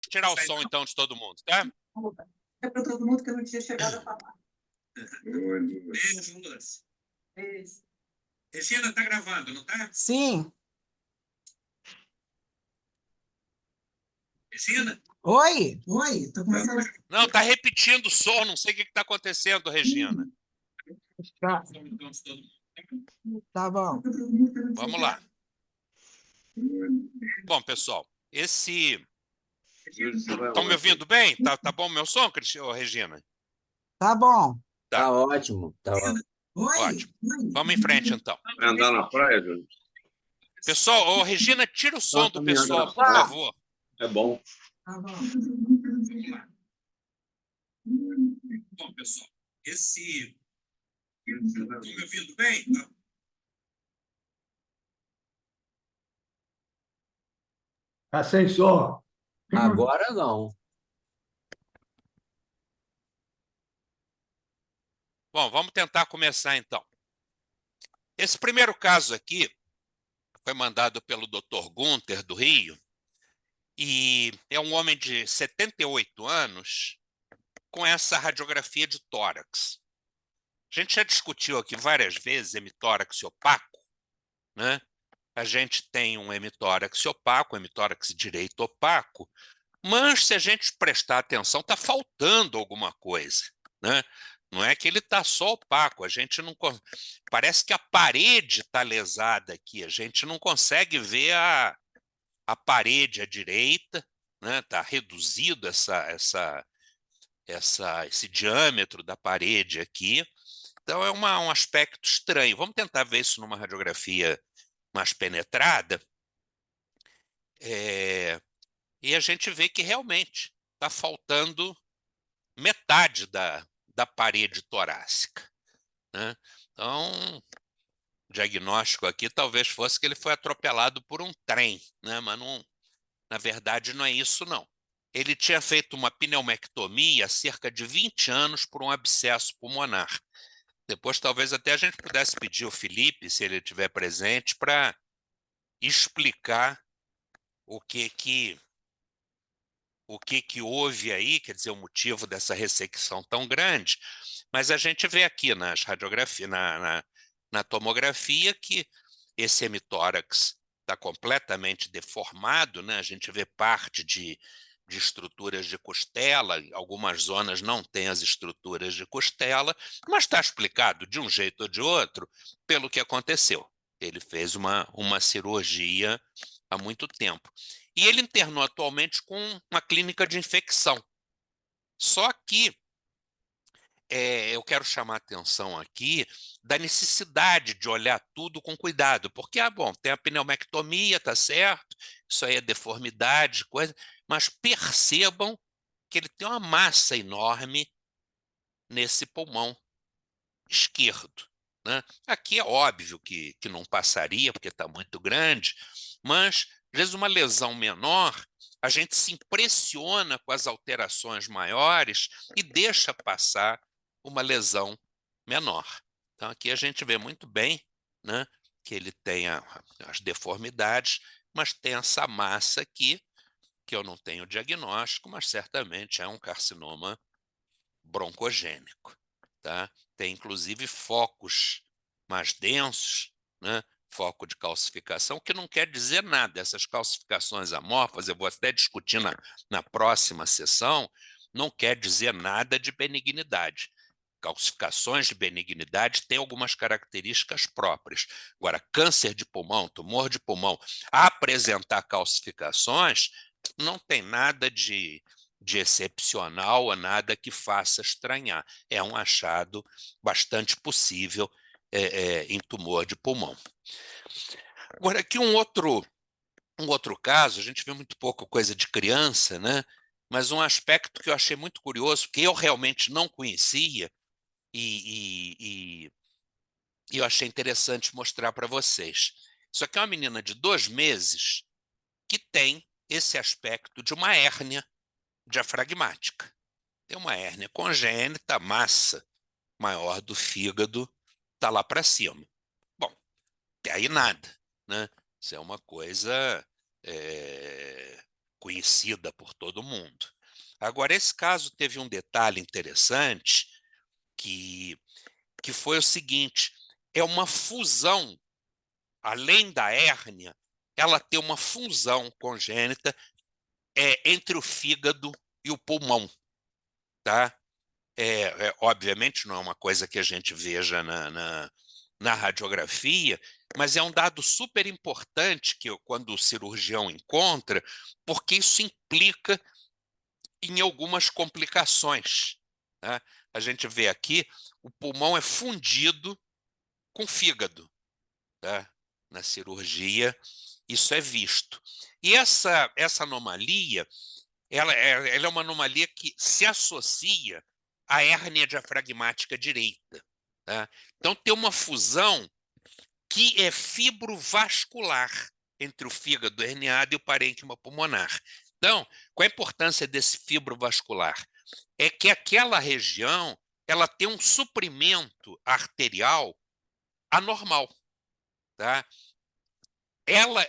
tirar o som, então, de todo mundo, tá? É para todo mundo que eu não tinha chegado a falar. Beijo, Lúcia. Beijo. Regina, tá gravando, não tá? Sim. Regina? Oi, oi, tô começando. Não, tá repetindo o som, não sei o que está acontecendo, Regina. Tá, tá bom. Vamos lá. Bom, pessoal, Estão me ouvindo bem? Tá bom o meu som, Regina? Tá bom. Tá. Tá ótimo, tá ótimo. Oi. Ótimo. Vamos em frente, então. Vai andar na praia, Júlio? Pessoal, Regina, tira o som do pessoal, por Tá. favor. É bom. Tá bom. Vamos lá. Bom, pessoal, Estão me ouvindo bem? Tá sem som. Agora não. Bom, vamos tentar começar, então. Esse primeiro caso aqui foi mandado pelo Dr. Gunther, do Rio, e é um homem de 78 anos com essa radiografia de tórax. A gente já discutiu aqui várias vezes hemitórax opaco, né? A gente tem um hemitórax opaco, um hemitórax direito opaco, mas se a gente prestar atenção, está faltando alguma coisa, né? Não é que ele está só opaco, a gente não parece que a parede está lesada aqui, a gente não consegue ver a parede à direita, né? Está reduzido esse diâmetro da parede aqui. Então é um aspecto estranho. Vamos tentar ver isso numa radiografia mais penetrada. E a gente vê que realmente está faltando metade da parede torácica, né? Então, o diagnóstico aqui talvez fosse que ele foi atropelado por um trem, né? Mas não, na verdade não é isso, não. Ele tinha feito uma pneumectomia há cerca de 20 anos por um abscesso pulmonar. Depois talvez até a gente pudesse pedir ao Felipe, se ele estiver presente, para explicar o que houve aí, quer dizer, o motivo dessa ressecção tão grande, mas a gente vê aqui nas radiografias, na tomografia, que esse hemitórax está completamente deformado, né? A gente vê parte de estruturas de costela, algumas zonas não têm as estruturas de costela, mas está explicado de um jeito ou de outro pelo que aconteceu. Ele fez uma cirurgia há muito tempo. E ele internou atualmente com uma clínica de infecção. Só que eu quero chamar a atenção aqui da necessidade de olhar tudo com cuidado, porque, bom, tem a pneumectomia, tá certo, isso aí é deformidade, coisa, mas percebam que ele tem uma massa enorme nesse pulmão esquerdo, né? Aqui é óbvio que não passaria, porque está muito grande, mas, às vezes, uma lesão menor, a gente se impressiona com as alterações maiores e deixa passar uma lesão menor. Então, aqui a gente vê muito bem, né, que ele tem as deformidades, mas tem essa massa aqui, que eu não tenho diagnóstico, mas certamente é um carcinoma broncogênico, tá? Tem, inclusive, focos mais densos, né? Foco de calcificação, que não quer dizer nada. Essas calcificações amorfas, eu vou até discutir na próxima sessão, não quer dizer nada de benignidade. Calcificações de benignidade têm algumas características próprias. Agora, câncer de pulmão, tumor de pulmão, apresentar calcificações, não tem nada de excepcional ou nada que faça estranhar. É um achado bastante possível em tumor de pulmão. Agora, aqui um outro caso, a gente vê muito pouco coisa de criança, né? Mas um aspecto que eu achei muito curioso, que eu realmente não conhecia, e eu achei interessante mostrar para vocês. Isso aqui é uma menina de 2 meses que tem esse aspecto de uma hérnia diafragmática. Tem uma hérnia congênita, massa maior do fígado, está lá para cima. Bom, até aí nada, né? Isso é uma coisa conhecida por todo mundo. Agora, esse caso teve um detalhe interessante, que foi o seguinte: é uma fusão, além da hérnia, ela tem uma fusão congênita entre o fígado e o pulmão, tá? Obviamente não é uma coisa que a gente veja na radiografia, mas é um dado super importante que quando o cirurgião encontra, porque isso implica em algumas complicações, né? A gente vê aqui, o pulmão é fundido com o fígado, tá? Na cirurgia, isso é visto. E essa anomalia, ela é uma anomalia que se associa à hérnia diafragmática direita, tá? Então, tem uma fusão que é fibrovascular entre o fígado herniado e o parênquima pulmonar. Então, qual a importância desse fibrovascular? É que aquela região ela tem um suprimento arterial anormal, tá? Ela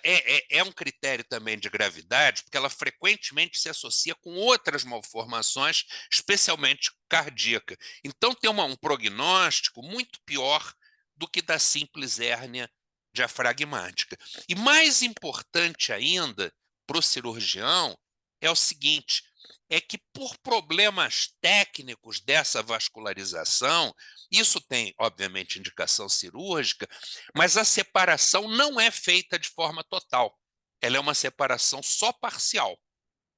é um critério também de gravidade, porque ela frequentemente se associa com outras malformações, especialmente cardíaca. Então, tem um prognóstico muito pior do que da simples hérnia diafragmática. E mais importante ainda para o cirurgião é o seguinte: é que por problemas técnicos dessa vascularização, isso tem, obviamente, indicação cirúrgica, mas a separação não é feita de forma total. Ela é uma separação só parcial,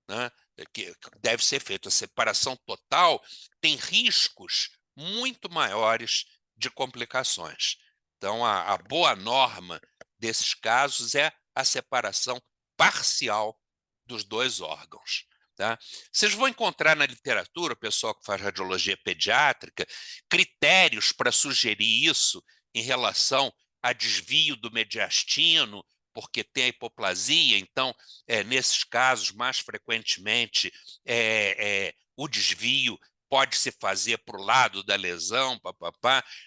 né? Que deve ser feita. A separação total tem riscos muito maiores de complicações. Então, a boa norma desses casos é a separação parcial dos dois órgãos, tá? Vocês vão encontrar na literatura, o pessoal que faz radiologia pediátrica, critérios para sugerir isso em relação a desvio do mediastino, porque tem a hipoplasia. Então, nesses casos, mais frequentemente, o desvio pode se fazer para o lado da lesão,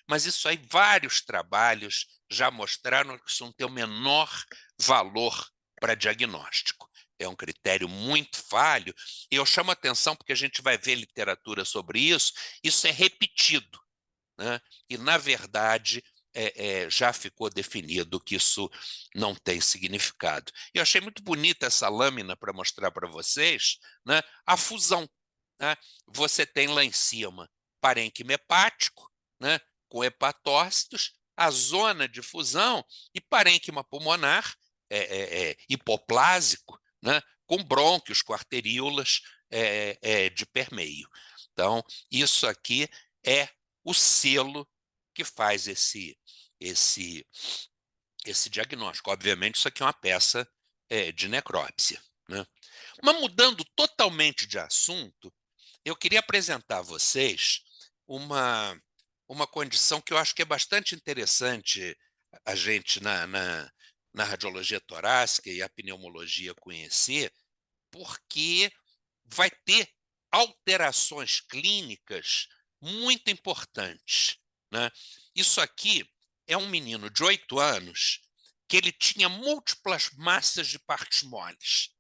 mas isso aí vários trabalhos já mostraram que isso não tem o menor valor para diagnóstico. É um critério muito falho, e eu chamo a atenção porque a gente vai ver literatura sobre isso é repetido, né? E, na verdade, já ficou definido que isso não tem significado. Eu achei muito bonita essa lâmina para mostrar para vocês, né, a fusão, né? Você tem lá em cima parênquima hepático, né, com hepatócitos, a zona de fusão, e parênquima pulmonar hipoplásico, né, com brônquios, com arteríolas de permeio. Então, isso aqui é o selo que faz esse diagnóstico. Obviamente, isso aqui é uma peça de necrópsia, né? Mas, mudando totalmente de assunto, eu queria apresentar a vocês uma condição que eu acho que é bastante interessante a gente, na radiologia torácica e a pneumologia, conhecer, porque vai ter alterações clínicas muito importantes, né? Isso aqui é um menino de 8 anos que ele tinha múltiplas massas de partes moles,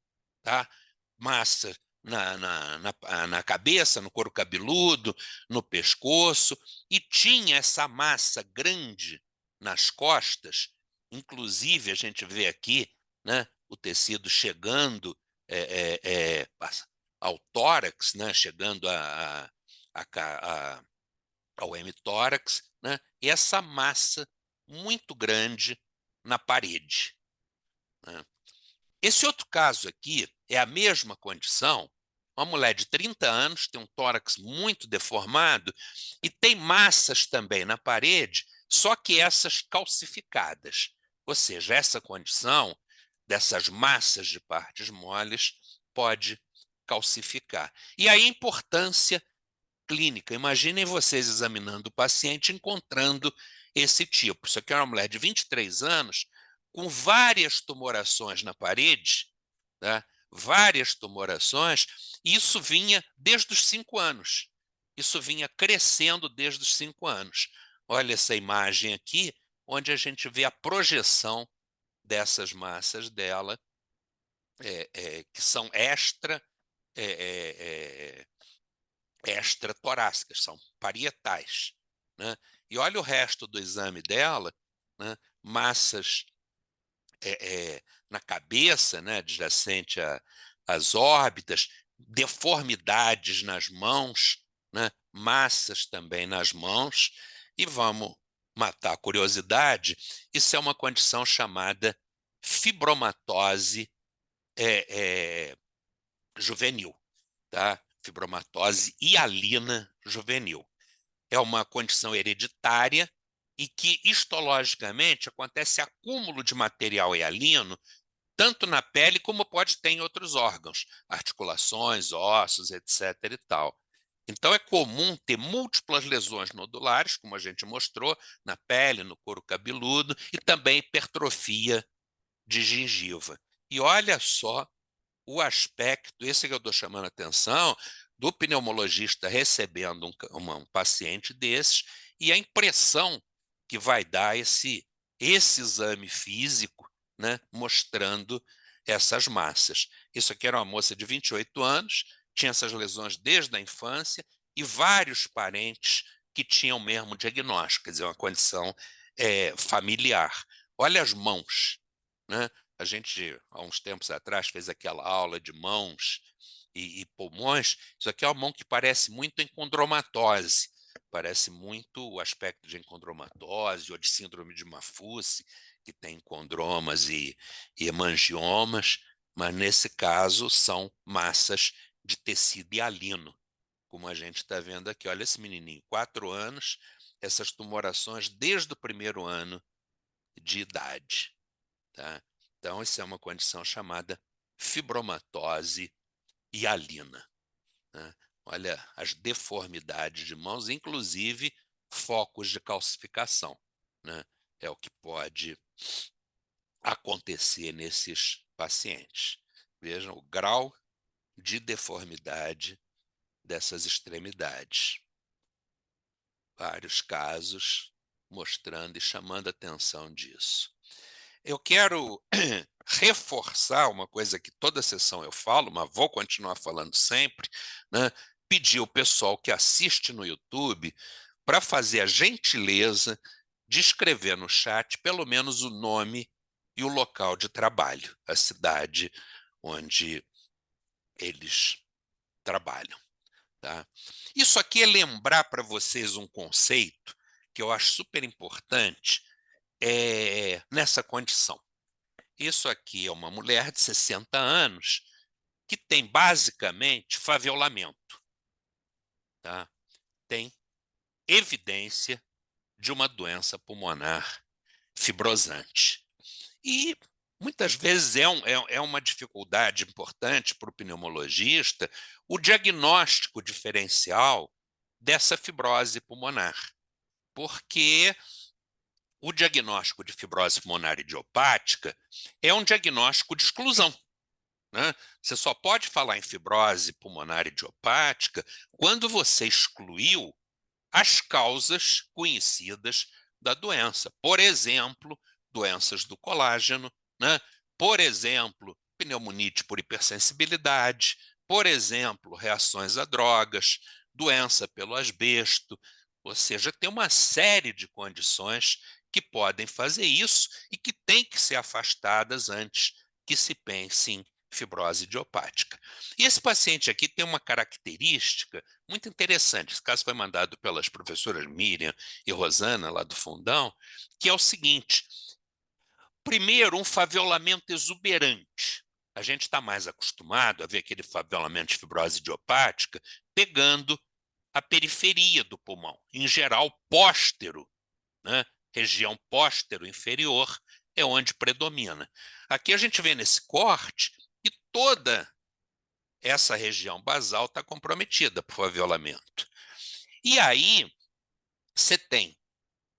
tá? Massa na cabeça, no couro cabeludo, no pescoço, e tinha essa massa grande nas costas. Inclusive, a gente vê aqui, né, o tecido chegando ao tórax, né, chegando ao hemitórax, né, e essa massa muito grande na parede, né? Esse outro caso aqui é a mesma condição. Uma mulher de 30 anos, tem um tórax muito deformado e tem massas também na parede, só que essas calcificadas. Ou seja, essa condição dessas massas de partes moles pode calcificar. E aí a importância clínica. Imaginem vocês examinando o paciente, encontrando esse tipo. Isso aqui é uma mulher de 23 anos, com várias tumorações na parede, tá? Várias tumorações, e isso vinha desde os 5 anos. Isso vinha crescendo desde os 5 anos. Olha essa imagem aqui, onde a gente vê a projeção dessas massas dela que são extratorácicas, são parietais, né? E olha o resto do exame dela, né? Massas na cabeça, né? Adjacente às órbitas, deformidades nas mãos, né? Massas também nas mãos, e vamos matar a curiosidade, isso é uma condição chamada fibromatose juvenil, tá? Fibromatose hialina juvenil. É uma condição hereditária e que histologicamente acontece acúmulo de material hialino tanto na pele como pode ter em outros órgãos, articulações, ossos, etc. e tal. Então é comum ter múltiplas lesões nodulares, como a gente mostrou, na pele, no couro cabeludo, e também hipertrofia de gengiva. E olha só o aspecto, esse que eu estou chamando a atenção, do pneumologista recebendo um paciente desses e a impressão que vai dar esse exame físico, né, mostrando essas massas. Isso aqui era uma moça de 28 anos, tinha essas lesões desde a infância e vários parentes que tinham o mesmo diagnóstico, quer dizer, uma condição familiar. Olha as mãos, né? A gente, há uns tempos atrás, fez aquela aula de mãos e pulmões. Isso aqui é uma mão que parece muito encondromatose, parece muito o aspecto de encondromatose ou de síndrome de Maffucci, que tem condromas e hemangiomas, mas nesse caso são massas de tecido hialino, como a gente está vendo aqui. Olha esse menininho, 4 anos, essas tumorações desde o primeiro ano de idade. Tá? Então, isso é uma condição chamada fibromatose hialina, né? Olha as deformidades de mãos, inclusive focos de calcificação, né? É o que pode acontecer nesses pacientes. Vejam o grau de deformidade dessas extremidades. Vários casos mostrando e chamando a atenção disso. Eu quero reforçar uma coisa que toda sessão eu falo, mas vou continuar falando sempre, né? Pedir ao pessoal que assiste no YouTube para fazer a gentileza de escrever no chat pelo menos o nome e o local de trabalho, a cidade onde eles trabalham. Tá? Isso aqui é lembrar para vocês um conceito que eu acho super importante nessa condição. Isso aqui é uma mulher de 60 anos que tem basicamente favelamento. Tá? Tem evidência de uma doença pulmonar fibrosante. E muitas vezes é uma dificuldade importante para o pneumologista o diagnóstico diferencial dessa fibrose pulmonar, porque o diagnóstico de fibrose pulmonar idiopática é um diagnóstico de exclusão, né? Você só pode falar em fibrose pulmonar idiopática quando você excluiu as causas conhecidas da doença. Por exemplo, doenças do colágeno, né? Por exemplo, pneumonite por hipersensibilidade, por exemplo, reações a drogas, doença pelo asbesto, ou seja, tem uma série de condições que podem fazer isso e que têm que ser afastadas antes que se pense em fibrose idiopática. E esse paciente aqui tem uma característica muito interessante. Esse caso foi mandado pelas professoras Miriam e Rosana, lá do Fundão, que é o seguinte: primeiro, um favelamento exuberante. A gente está mais acostumado a ver aquele favelamento de fibrose idiopática pegando a periferia do pulmão, em geral póstero, né? Região póstero inferior é onde predomina. Aqui a gente vê nesse corte que toda essa região basal está comprometida por favelamento. E aí você tem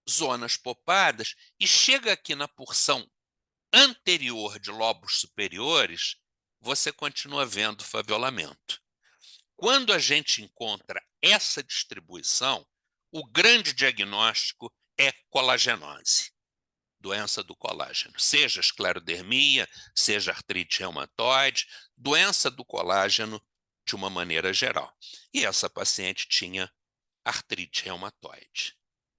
zonas popadas e chega aqui na porção anterior de lobos superiores, você continua vendo favelamento. Quando a gente encontra essa distribuição, o grande diagnóstico é colagenose. doença do colágeno, seja esclerodermia, seja artrite reumatoide, doença do colágeno de uma maneira geral. E essa paciente tinha artrite reumatoide.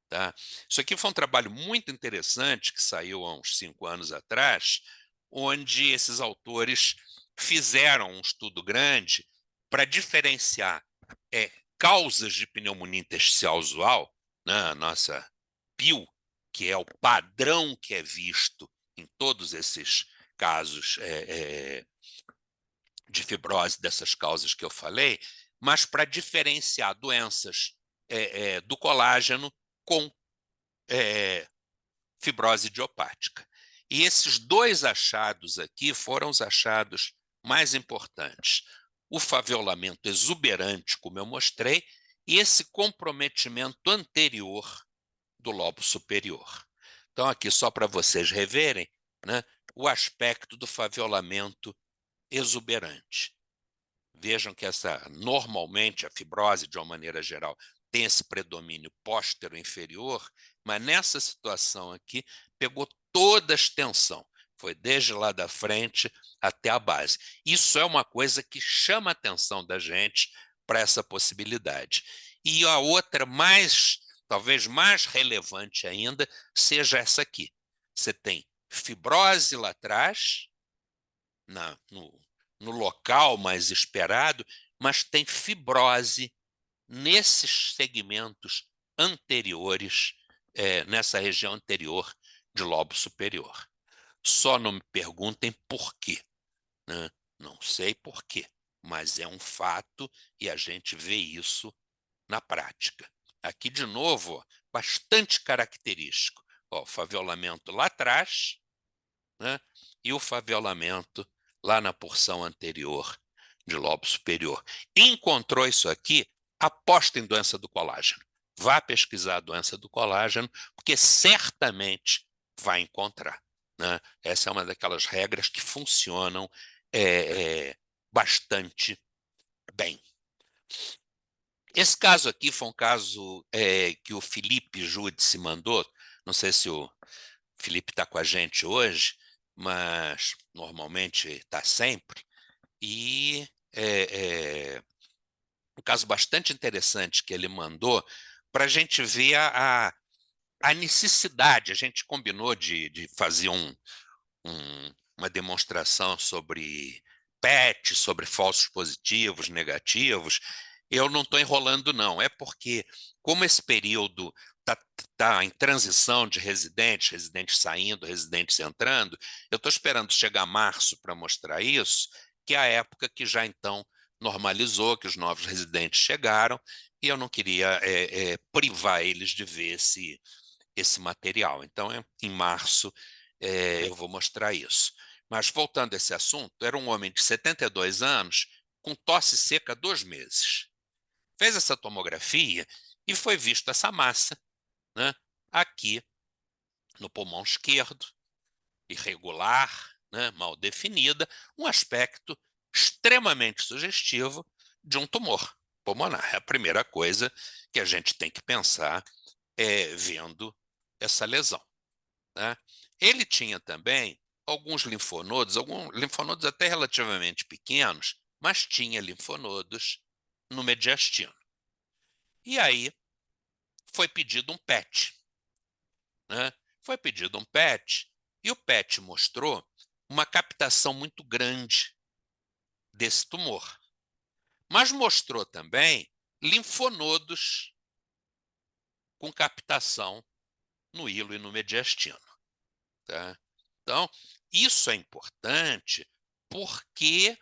Tá? Isso aqui foi um trabalho muito interessante que saiu há uns 5 anos atrás, onde esses autores fizeram um estudo grande para diferenciar causas de pneumonia intersticial usual, né, a nossa PIU, que é o padrão que é visto em todos esses casos de fibrose dessas causas que eu falei, mas para diferenciar doenças do colágeno com fibrose idiopática. E esses 2 achados aqui foram os achados mais importantes. O faviolamento exuberante, como eu mostrei, e esse comprometimento anterior do lobo superior. Então, aqui, só para vocês reverem, né, o aspecto do faviolamento exuberante. Vejam que normalmente a fibrose, de uma maneira geral, tem esse predomínio póstero-inferior, mas nessa situação aqui pegou toda a extensão, foi desde lá da frente até a base. Isso é uma coisa que chama a atenção da gente para essa possibilidade. E a outra, talvez mais relevante ainda, seja essa aqui. Você tem fibrose lá atrás, no local mais esperado, mas tem fibrose nesses segmentos anteriores, nessa região anterior de lobo superior. Só não me perguntem por quê, né? Não sei por quê, mas é um fato e a gente vê isso na prática. Aqui, de novo, ó, bastante característico. Ó, o faviolamento lá atrás, né? E o faviolamento lá na porção anterior de lobo superior. Encontrou isso aqui? Aposta em doença do colágeno. Vá pesquisar a doença do colágeno, porque certamente vai encontrar, né? Essa é uma daquelas regras que funcionam bastante bem. Esse caso aqui foi um caso que o Felipe Judice mandou. Não sei se o Felipe está com a gente hoje, mas normalmente está sempre. E um caso bastante interessante que ele mandou para a gente ver a necessidade. A gente combinou de fazer uma demonstração sobre PET, sobre falsos positivos, negativos. Eu não estou enrolando, não. É porque, como esse período está em transição de residentes saindo, residentes entrando, eu estou esperando chegar março para mostrar isso, que é a época que já então normalizou, que os novos residentes chegaram, e eu não queria privar eles de ver esse material. Então, em março, eu vou mostrar isso. Mas, voltando a esse assunto, era um homem de 72 anos, com tosse seca há 2 meses. Fez essa tomografia e foi visto essa massa, né, aqui no pulmão esquerdo, irregular, né, mal definida, um aspecto extremamente sugestivo de um tumor pulmonar. É a primeira coisa que a gente tem que pensar vendo essa lesão, né? Ele tinha também alguns linfonodos até relativamente pequenos, mas tinha linfonodos no mediastino. E aí foi pedido um PET, né? Foi pedido um PET e o PET mostrou uma captação muito grande desse tumor, mas mostrou também linfonodos com captação no hilo e no mediastino, tá? Então, isso é importante porque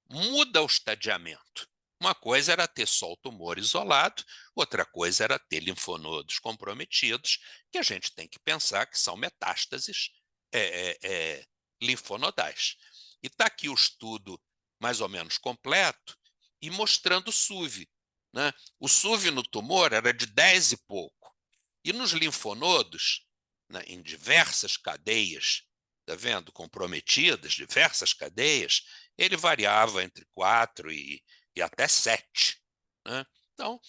muda o estadiamento. Uma coisa era ter só o tumor isolado, outra coisa era ter linfonodos comprometidos, que a gente tem que pensar que são metástases linfonodais. E está aqui o estudo mais ou menos completo e mostrando o SUV, né? O SUV no tumor era de 10 e pouco. E nos linfonodos, né, em diversas cadeias, está vendo, comprometidas, diversas cadeias, ele variava entre 4 e até 7. Né? Então,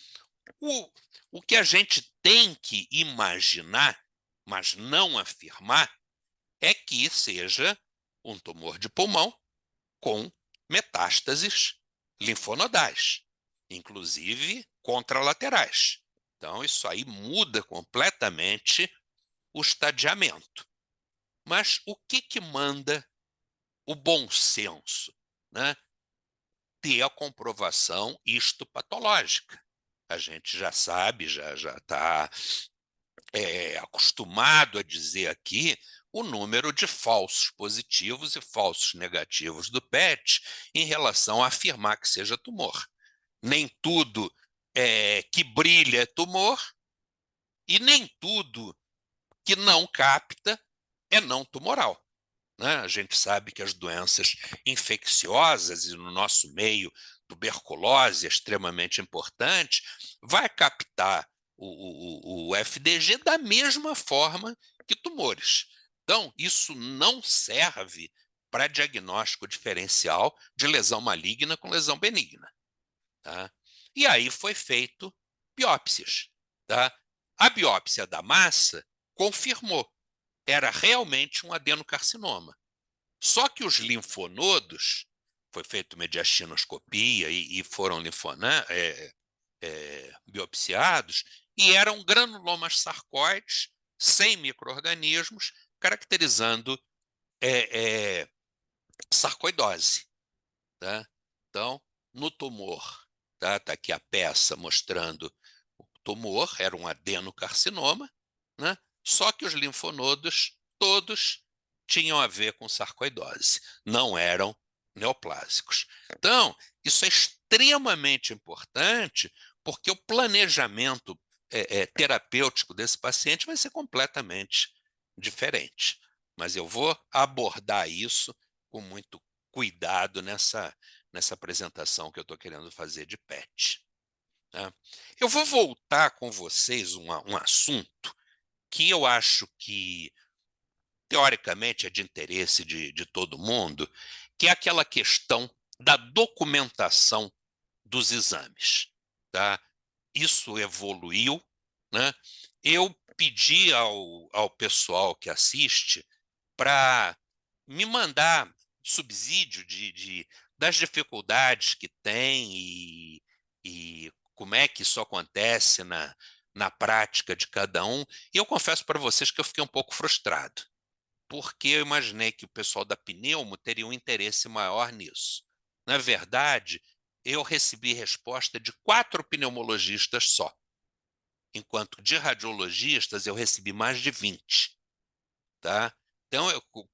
o que a gente tem que imaginar mas não afirmar, é que seja um tumor de pulmão com metástases linfonodais, inclusive contralaterais. Então, isso aí muda completamente o estadiamento. Mas o que manda o bom senso, né? Ter a comprovação histopatológica. A gente já sabe, já está acostumado a dizer aqui o número de falsos positivos e falsos negativos do PET em relação a afirmar que seja tumor. Nem tudo que brilha é tumor e nem tudo que não capta é não tumoral. Né? A gente sabe que as doenças infecciosas, e no nosso meio, tuberculose é extremamente importante, vai captar o FDG da mesma forma que tumores. Então, isso não serve para diagnóstico diferencial de lesão maligna com lesão benigna. Tá? E aí foi feito biópsias. Tá? A biópsia da massa confirmou, era realmente um adenocarcinoma. Só que os linfonodos, foi feita mediastinoscopia e foram biopsiados, e eram granulomas sarcóides, sem micro-organismos, caracterizando sarcoidose. Tá? Então, no tumor, tá aqui a peça mostrando o tumor, era um adenocarcinoma, né? Só que os linfonodos todos tinham a ver com sarcoidose, não eram neoplásicos. Então, isso é extremamente importante, porque o planejamento terapêutico desse paciente vai ser completamente diferente. Mas eu vou abordar isso com muito cuidado nessa apresentação que eu estou querendo fazer de PET. Né? Eu vou voltar com vocês um assunto que eu acho que, teoricamente, é de interesse de todo mundo, que é aquela questão da documentação dos exames. Tá? Isso evoluiu. Né? Eu pedi ao pessoal que assiste para me mandar subsídio das dificuldades que tem e como é que isso acontece na prática de cada um. E eu confesso para vocês que eu fiquei um pouco frustrado, porque eu imaginei que o pessoal da Pneumo teria um interesse maior nisso. Na verdade, eu recebi resposta de 4 pneumologistas só, enquanto de radiologistas eu recebi mais de 20. Tá? Então,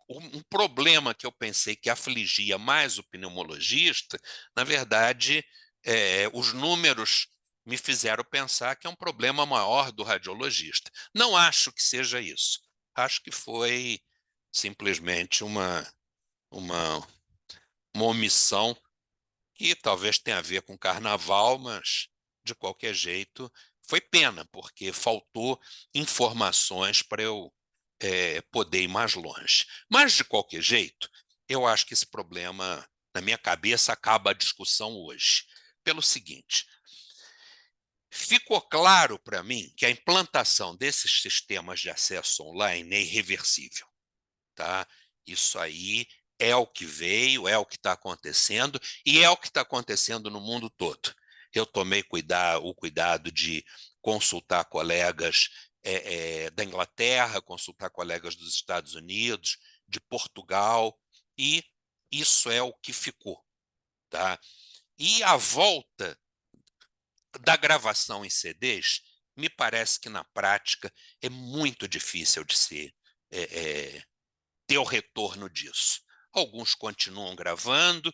um problema que eu pensei que afligia mais o pneumologista, na verdade, os números me fizeram pensar que é um problema maior do radiologista. Não acho que seja isso. Acho que foi simplesmente uma omissão que talvez tenha a ver com carnaval, mas, de qualquer jeito, foi pena, porque faltou informações para eu poder ir mais longe. Mas, de qualquer jeito, eu acho que esse problema, na minha cabeça, acaba a discussão hoje. Pelo seguinte, ficou claro para mim que a implantação desses sistemas de acesso online é irreversível. Tá? Isso aí é o que veio, é o que está acontecendo e é o que está acontecendo no mundo todo. Eu tomei o cuidado de consultar colegas da Inglaterra, consultar colegas dos Estados Unidos, de Portugal, e isso é o que ficou. Tá? E a volta da gravação em CDs, me parece que na prática é muito difícil de se ter o retorno disso. Alguns continuam gravando,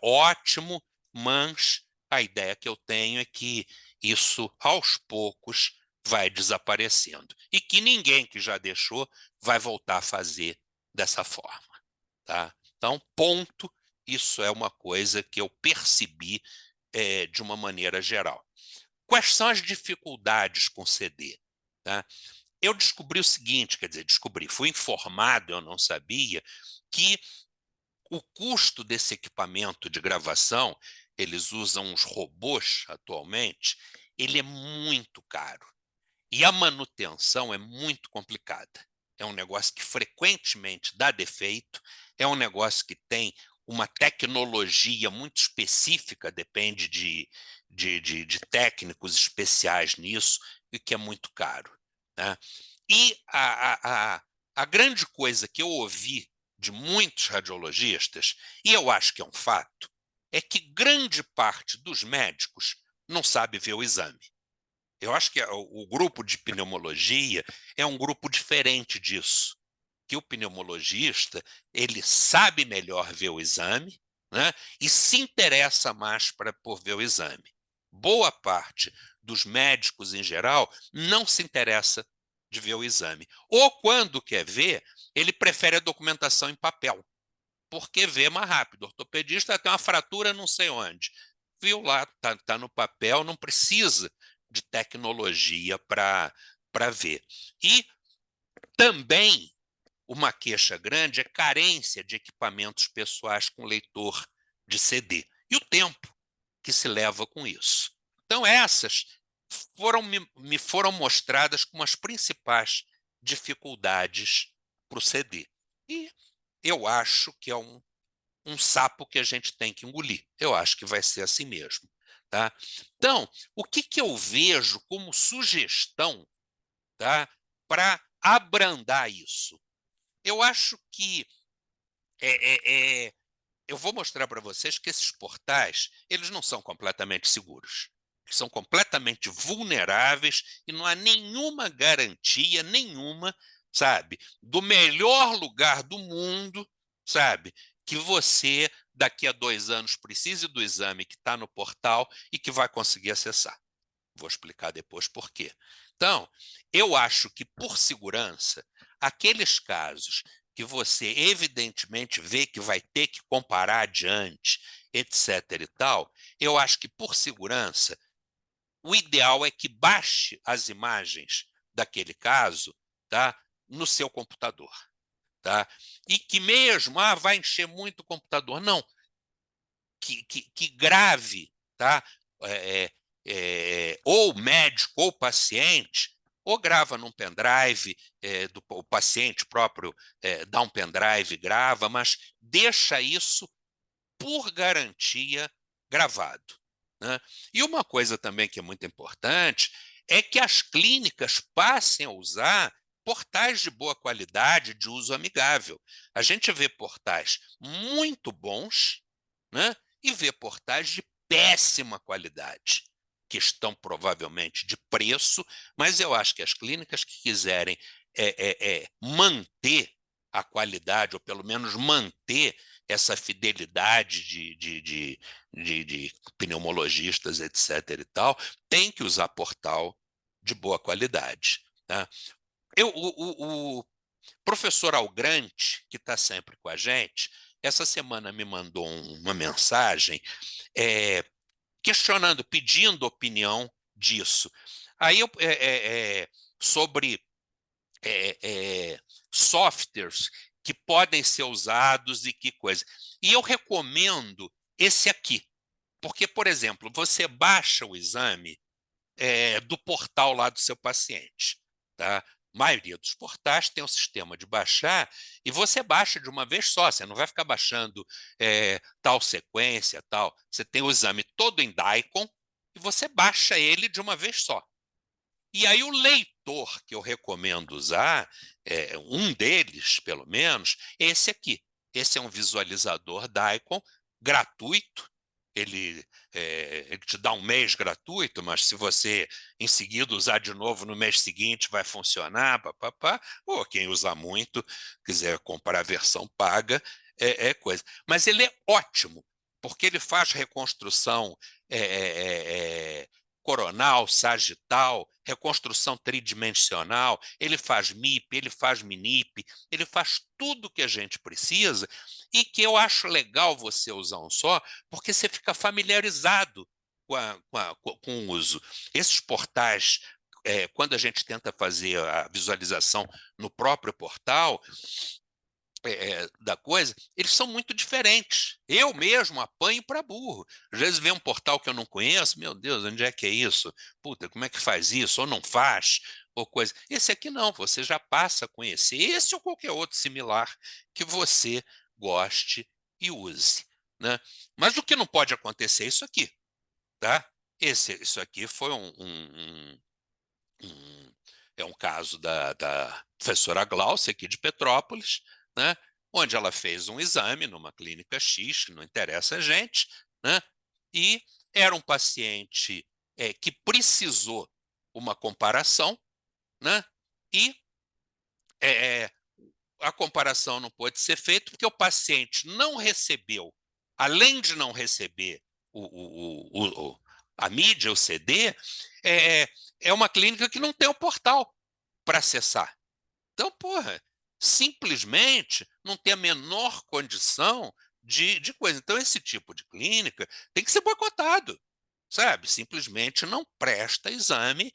ótimo, mas a ideia que eu tenho é que isso, aos poucos, vai desaparecendo. E que ninguém que já deixou vai voltar a fazer dessa forma. Tá? Então, ponto, isso é uma coisa que eu percebi de uma maneira geral. Quais são as dificuldades com CD? Tá? Eu descobri o seguinte, quer dizer, fui informado, eu não sabia, que o custo desse equipamento de gravação, eles usam uns robôs atualmente, ele é muito caro. E a manutenção é muito complicada. É um negócio que frequentemente dá defeito, é um negócio que tem uma tecnologia muito específica, depende de técnicos especiais nisso, e que é muito caro, né? E a grande coisa que eu ouvi de muitos radiologistas, e eu acho que é um fato, é que grande parte dos médicos não sabe ver o exame. Eu acho que o grupo de pneumologia é um grupo diferente disso, que o pneumologista ele sabe melhor ver o exame, né, e se interessa mais por ver o exame. Boa parte dos médicos, em geral, não se interessa de ver o exame. Ou, quando quer ver, ele prefere a documentação em papel, porque vê mais rápido. O ortopedista tem uma fratura não sei onde. Viu lá, tá no papel, não precisa de tecnologia para ver. E também uma queixa grande é carência de equipamentos pessoais com leitor de CD e o tempo que se leva com isso. Então, essas me foram mostradas como as principais dificuldades para o CD. E eu acho que é um sapo que a gente tem que engolir. Eu acho que vai ser assim mesmo. Tá? Então, o que eu vejo como sugestão, tá, para abrandar isso? Eu acho que eu vou mostrar para vocês que esses portais eles não são completamente seguros. Eles são completamente vulneráveis e não há nenhuma garantia, nenhuma, sabe, do melhor lugar do mundo, sabe, que você, daqui a 2 anos, precise do exame que está no portal e que vai conseguir acessar. Vou explicar depois por quê. Então, eu acho que, por segurança, aqueles casos que você evidentemente vê que vai ter que comparar adiante, etc. e tal, eu acho que, por segurança, o ideal é que baixe as imagens daquele caso, tá, no seu computador. Tá? E que mesmo, vai encher muito o computador. Não, que grave, tá? Ou médico ou paciente, ou grava num pendrive, o paciente próprio dá um pendrive, grava, mas deixa isso, por garantia, gravado. Né? E uma coisa também que é muito importante é que as clínicas passem a usar portais de boa qualidade, de uso amigável. A gente vê portais muito bons, né? E vê portais de péssima qualidade, que estão provavelmente de preço, mas eu acho que as clínicas que quiserem manter a qualidade, ou pelo menos manter essa fidelidade de pneumologistas, etc. e tal, tem que usar portal de boa qualidade. Tá? O professor Algrante, que está sempre com a gente, essa semana me mandou uma mensagem questionando, pedindo opinião disso. Aí sobre softwares que podem ser usados e que coisa. E eu recomendo esse aqui, porque, por exemplo, você baixa o exame do portal lá do seu paciente, tá? A maioria dos portais tem um sistema de baixar e você baixa de uma vez só, você não vai ficar baixando tal sequência, tal. Você tem o exame todo em DICOM e você baixa ele de uma vez só. E aí o leitor que eu recomendo usar, um deles, pelo menos, é esse aqui. Esse é um visualizador DICOM gratuito. Ele te dá um mês gratuito, mas se você em seguida usar de novo no mês seguinte, vai funcionar, papapá. Ou quem usa muito, quiser comprar a versão paga, coisa. Mas ele é ótimo, porque ele faz reconstrução coronal, sagital, reconstrução tridimensional, ele faz MIP, ele faz MINIP, ele faz tudo que a gente precisa e que eu acho legal você usar um só, porque você fica familiarizado com o uso. Esses portais, quando a gente tenta fazer a visualização no próprio portal, da coisa, eles são muito diferentes. Eu mesmo apanho para burro. Às vezes vê um portal que eu não conheço, meu Deus, onde é que é isso? Puta, como é que faz isso? Ou não faz, ou coisa. Esse aqui não, você já passa a conhecer. Esse ou qualquer outro similar que você goste e use, né? Mas o que não pode acontecer é isso aqui, tá? Isso aqui foi é um caso da professora Glaucia, aqui de Petrópolis, né, onde ela fez um exame numa clínica X, que não interessa a gente, né, e era um paciente que precisou uma comparação, né, e a comparação não pôde ser feita porque o paciente não recebeu, além de não receber a mídia, o CD, é uma clínica que não tem o portal para acessar. Então, porra, simplesmente não tem a menor condição de coisa. Então, esse tipo de clínica tem que ser boicotado, sabe? Simplesmente não presta exame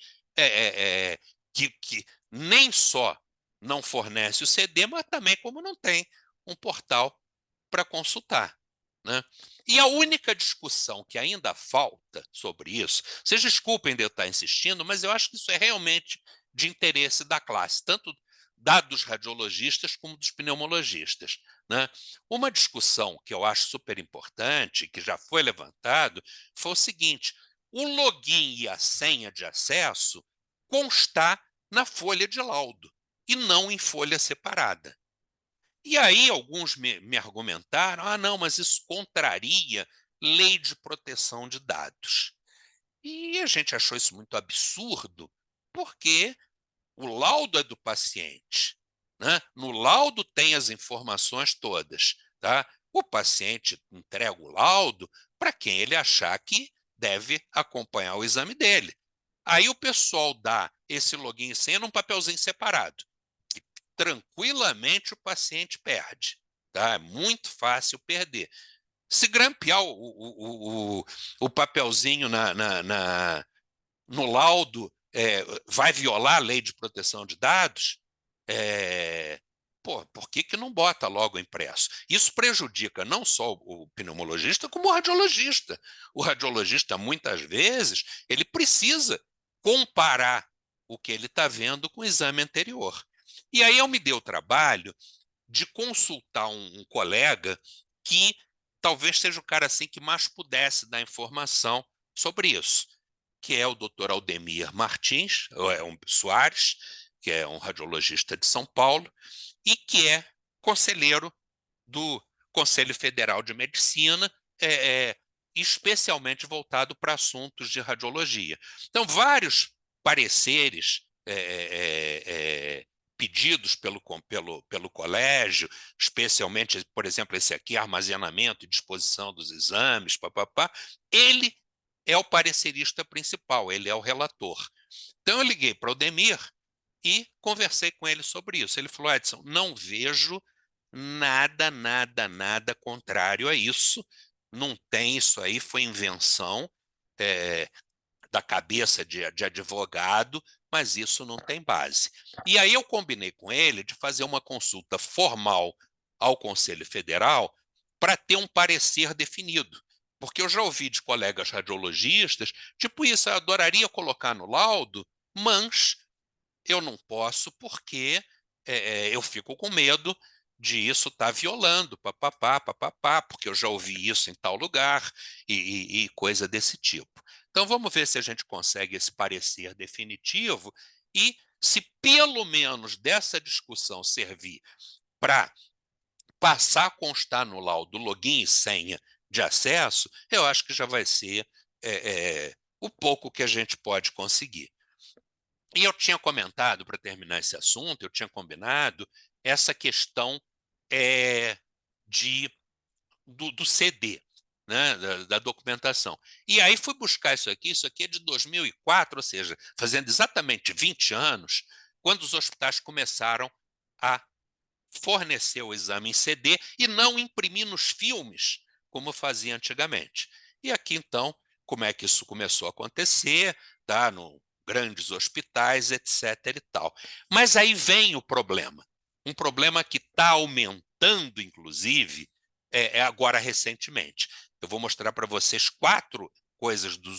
que nem só não fornece o CD, mas também como não tem um portal para consultar, né? E a única discussão que ainda falta sobre isso, vocês desculpem de eu estar insistindo, mas eu acho que isso é realmente de interesse da classe, tanto dos radiologistas como dos pneumologistas, né? Uma discussão que eu acho super importante, que já foi levantado, foi o seguinte: o login e a senha de acesso constar na folha de laudo e não em folha separada. E aí alguns me argumentaram, não, mas isso contraria lei de proteção de dados. E a gente achou isso muito absurdo, porque o laudo é do paciente, né? No laudo tem as informações todas, tá? O paciente entrega o laudo para quem ele achar que deve acompanhar o exame dele. Aí o pessoal dá esse login e senha num papelzinho separado, que tranquilamente o paciente perde, tá? É muito fácil perder. Se grampear o papelzinho no laudo, vai violar a lei de proteção de dados? Por que não bota logo impresso? Isso prejudica não só o pneumologista, como o radiologista. O radiologista, muitas vezes, ele precisa comparar o que ele está vendo com o exame anterior. E aí eu me dei o trabalho de consultar um colega que talvez seja o cara assim que mais pudesse dar informação sobre isso, que é o Dr. Aldemir Martins, Soares, que é um radiologista de São Paulo, e que é conselheiro do Conselho Federal de Medicina, especialmente voltado para assuntos de radiologia. Então, vários pareceres pedidos pelo colégio, especialmente, por exemplo, esse aqui, armazenamento e disposição dos exames, ele é o parecerista principal, ele é o relator. Então, eu liguei para o Aldemir e conversei com ele sobre isso. Ele falou, Edson, não vejo nada contrário a isso, não tem isso aí, foi invenção da cabeça de advogado, mas isso não tem base. E aí eu combinei com ele de fazer uma consulta formal ao Conselho Federal para ter um parecer definido. Porque eu já ouvi de colegas radiologistas, tipo isso, eu adoraria colocar no laudo, mas eu não posso porque eu fico com medo de isso estar violando, porque eu já ouvi isso em tal lugar e coisa desse tipo. Então, vamos ver se a gente consegue esse parecer definitivo e se pelo menos dessa discussão servir para passar a constar no laudo login e senha de acesso, eu acho que já vai ser o pouco que a gente pode conseguir. E eu tinha comentado, para terminar esse assunto, eu tinha combinado essa questão do CD, né, da documentação. E aí fui buscar isso aqui é de 2004, ou seja, fazendo exatamente 20 anos, quando os hospitais começaram a fornecer o exame em CD e não imprimir nos filmes, como fazia antigamente. E aqui, então, como é que isso começou a acontecer, tá? No grandes hospitais, etc. e tal. Mas aí vem o problema, um problema que está aumentando aumentando, inclusive, agora recentemente. Eu vou mostrar para vocês 4 coisas do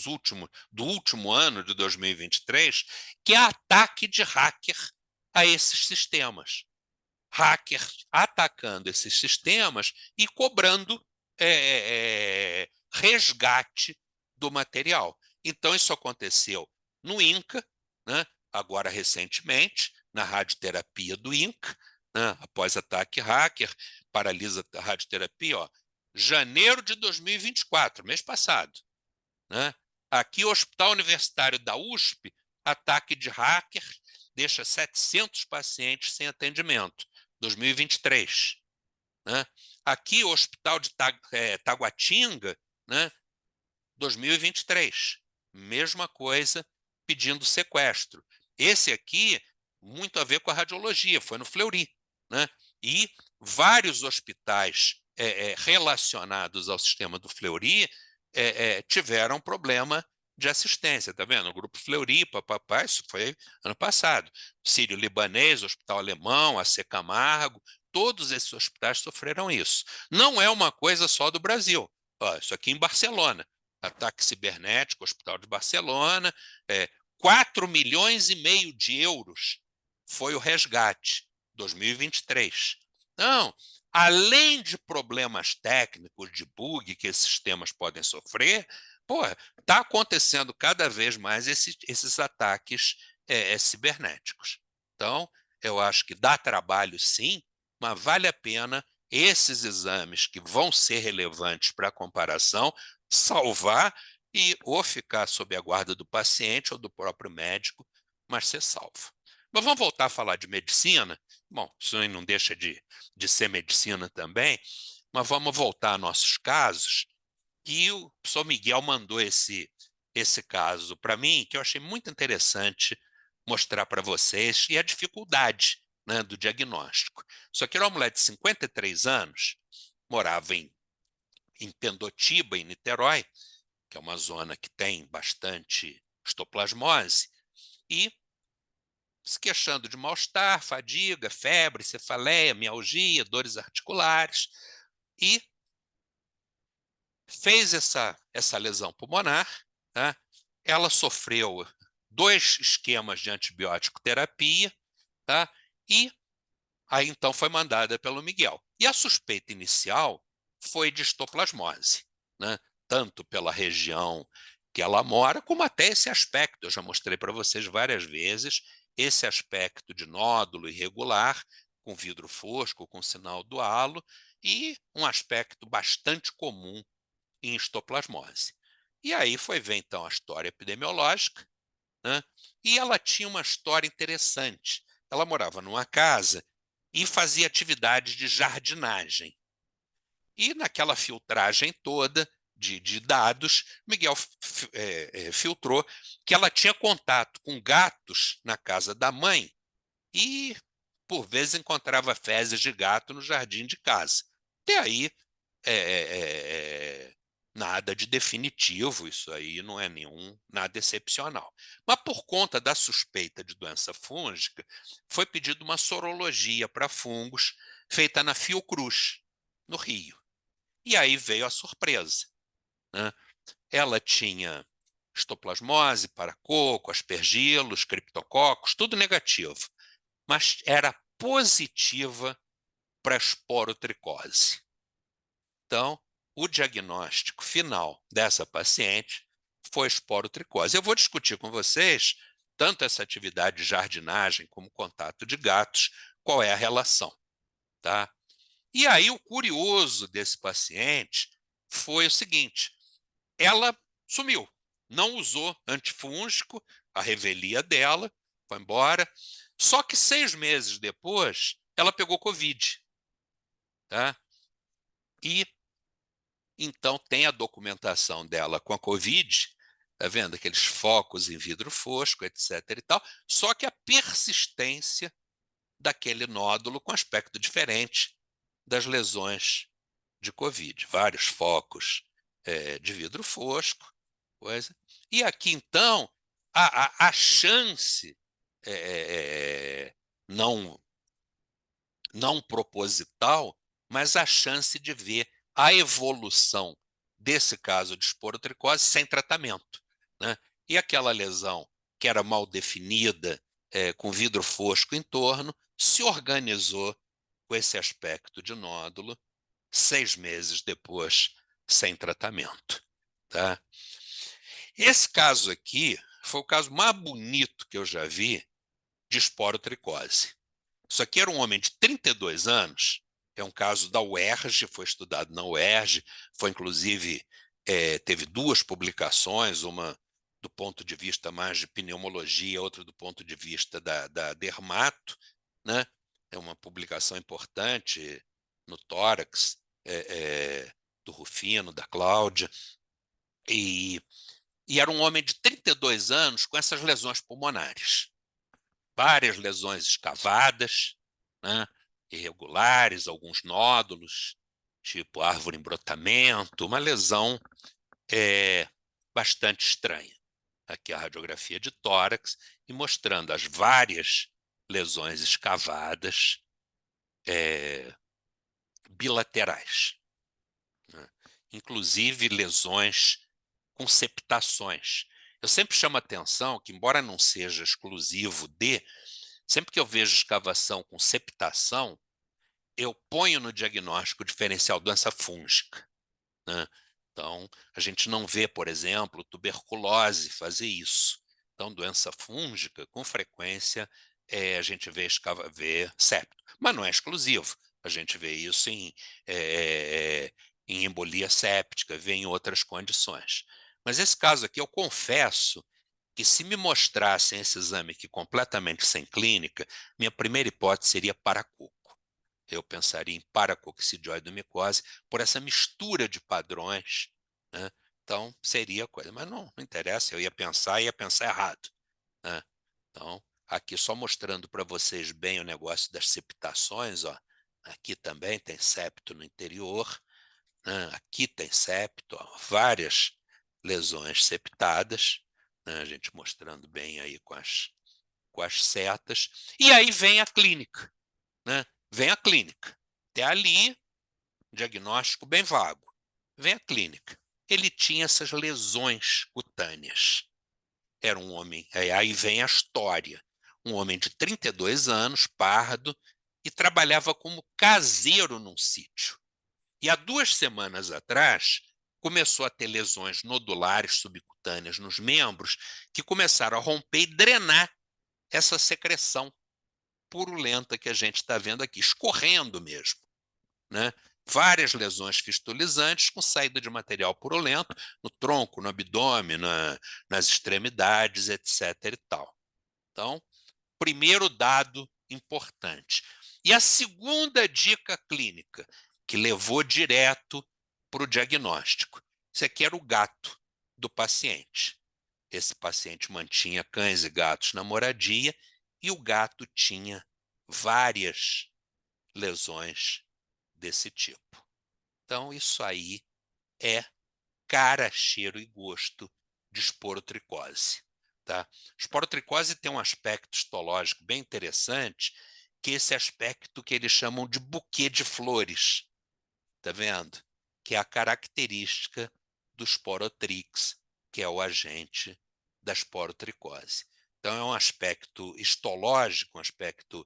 último ano, de 2023, que é ataque de hacker a esses sistemas. Hackers atacando esses sistemas e cobrando resgate do material. Então, isso aconteceu no INCA, né, agora recentemente, na radioterapia do INCA, né, após ataque hacker, paralisa a radioterapia, ó, janeiro de 2024, mês passado. Né? Aqui, o Hospital Universitário da USP, ataque de hacker, deixa 700 pacientes sem atendimento, 2023. Né? Aqui, o Hospital de Taguatinga, né, 2023. Mesma coisa, pedindo sequestro. Esse aqui, muito a ver com a radiologia, foi no Fleury. Né? E vários hospitais relacionados ao sistema do Fleury tiveram problema de assistência, tá vendo? O Grupo Fleury, papapá, isso foi ano passado. Sírio-Libanês, Hospital Alemão, AC Camargo, todos esses hospitais sofreram isso. Não é uma coisa só do Brasil. Ó, isso aqui em Barcelona, ataque cibernético, Hospital de Barcelona, 4,5 milhões de euros foi o resgate, 2023. Não, além de problemas técnicos, de bug que esses sistemas podem sofrer, está acontecendo cada vez mais esses ataques cibernéticos. Então, eu acho que dá trabalho sim, mas vale a pena esses exames que vão ser relevantes para a comparação, salvar e ou ficar sob a guarda do paciente ou do próprio médico, mas ser salvo. Mas vamos voltar a falar de medicina? Bom, isso aí não deixa de ser medicina também, mas vamos voltar a nossos casos. E o professor Miguel mandou esse caso para mim, que eu achei muito interessante mostrar para vocês, e a dificuldade, né, do diagnóstico. Isso aqui era uma mulher de 53 anos, morava em Pendotiba, em Niterói, que é uma zona que tem bastante histoplasmose, e se queixando de mal-estar, fadiga, febre, cefaleia, mialgia, dores articulares, e fez essa lesão pulmonar. Tá? Ela sofreu 2 esquemas de antibiótico terapia, tá? E aí então foi mandada pelo Miguel. E a suspeita inicial foi de histoplasmose, né? Tanto pela região que ela mora, como até esse aspecto. Eu já mostrei para vocês várias vezes esse aspecto de nódulo irregular, com vidro fosco, com sinal do halo, e um aspecto bastante comum em histoplasmose. E aí foi ver, então, a história epidemiológica, né? E ela tinha uma história interessante. Ela morava numa casa e fazia atividades de jardinagem. E naquela filtragem toda de dados, Miguel filtrou que ela tinha contato com gatos na casa da mãe e, por vezes, encontrava fezes de gato no jardim de casa. Até aí, nada de definitivo, isso aí não é nada excepcional. Mas por conta da suspeita de doença fúngica, foi pedida uma sorologia para fungos feita na Fiocruz, no Rio. E aí veio a surpresa. Né? Ela tinha histoplasmose, paracoco, aspergilos, criptococos, tudo negativo, mas era positiva para esporotricose. Então, o diagnóstico final dessa paciente foi esporotricose. Eu vou discutir com vocês tanto essa atividade de jardinagem como contato de gatos, qual é a relação. Tá? E aí o curioso desse paciente foi o seguinte, ela sumiu, não usou antifúngico, a revelia dela, foi embora, só que 6 meses depois ela pegou Covid. Tá? E então, tem a documentação dela com a Covid, tá vendo? Aqueles focos em vidro fosco, etc. e tal, só que a persistência daquele nódulo com aspecto diferente das lesões de Covid. Vários focos de vidro fosco, coisa. E aqui, então, a chance não proposital mas a chance de ver a evolução desse caso de esporotricose sem tratamento, né? E aquela lesão que era mal definida, com vidro fosco em torno, se organizou com esse aspecto de nódulo 6 meses depois, sem tratamento. Tá? Esse caso aqui foi o caso mais bonito que eu já vi de esporotricose. Isso aqui era um homem de 32 anos, é um caso da UERJ, foi estudado na UERJ, foi inclusive, teve 2 publicações, uma do ponto de vista mais de pneumologia, outra do ponto de vista da dermato, né? É uma publicação importante no tórax, do Rufino, da Cláudia, e era um homem de 32 anos com essas lesões pulmonares. Várias lesões escavadas, né, irregulares, alguns nódulos, tipo árvore em brotamento, uma lesão bastante estranha. Aqui a radiografia de tórax e mostrando as várias lesões escavadas bilaterais, né, inclusive lesões com septações. Eu sempre chamo a atenção que, embora não seja exclusivo sempre que eu vejo escavação com septação, eu ponho no diagnóstico diferencial doença fúngica, né? Então, a gente não vê, por exemplo, tuberculose fazer isso. Então, doença fúngica, com frequência, a gente vê septo. Mas não é exclusivo. A gente vê isso em embolia séptica, vê em outras condições. Mas esse caso aqui, eu confesso que se me mostrassem esse exame aqui completamente sem clínica, minha primeira hipótese seria paracoco. Eu pensaria em paracoccidioidomicose por essa mistura de padrões, né? Então, seria coisa, mas não interessa, eu ia pensar errado, né? Então, aqui só mostrando para vocês bem o negócio das septações, ó. Aqui também tem septo no interior, né? Aqui tem septo, ó, várias lesões septadas, né? A gente mostrando bem aí com as setas. E aí vem a clínica, né? Vem a clínica. Até ali, diagnóstico bem vago. Vem a clínica. Ele tinha essas lesões cutâneas. Era um homem, aí vem a história. Um homem de 32 anos, pardo, e trabalhava como caseiro num sítio. E há 2 semanas atrás, começou a ter lesões nodulares subcutâneas nos membros que começaram a romper e drenar essa secreção purulenta que a gente está vendo aqui, escorrendo mesmo, né? Várias lesões fistulizantes com saída de material purulento no tronco, no abdômen, nas extremidades, etc. e tal. Então, primeiro dado importante. E a segunda dica clínica, que levou direto para o diagnóstico. Isso aqui era o gato do paciente. Esse paciente mantinha cães e gatos na moradia e o gato tinha várias lesões desse tipo. Então, isso aí é cara, cheiro e gosto de esporotricose. Tá? Esporotricose tem um aspecto histológico bem interessante, que é esse aspecto que eles chamam de buquê de flores. Tá vendo? Que é a característica do esporotrix, que é o agente da esporotricose. Então, é um aspecto histológico, um aspecto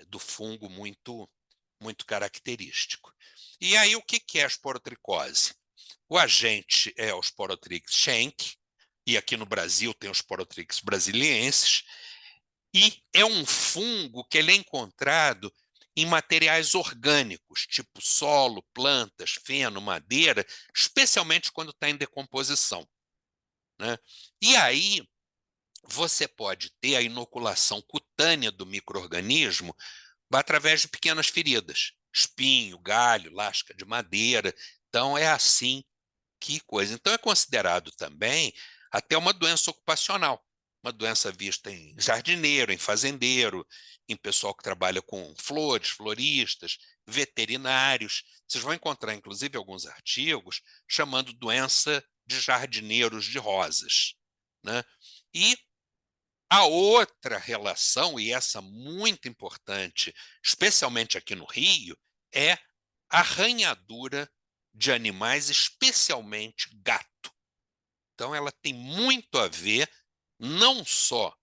do fungo muito, muito característico. E aí, o que é a esporotricose? O agente é o Sporotrix schenck, e aqui no Brasil tem os Sporotrix brasilienses, e é um fungo que ele é encontrado em materiais orgânicos, tipo solo, plantas, feno, madeira, especialmente quando está em decomposição, né? E aí você pode ter a inoculação cutânea do micro-organismo através de pequenas feridas, espinho, galho, lasca de madeira. Então, é assim que coisa. Então, é considerado também até uma doença ocupacional, uma doença vista em jardineiro, em fazendeiro, em pessoal que trabalha com flores, floristas, veterinários. Vocês vão encontrar, inclusive, alguns artigos chamando doença de jardineiros de rosas, né? E A outra relação, e essa muito importante, especialmente aqui no Rio, é a arranhadura de animais, especialmente gato. Então, ela tem muito a ver não só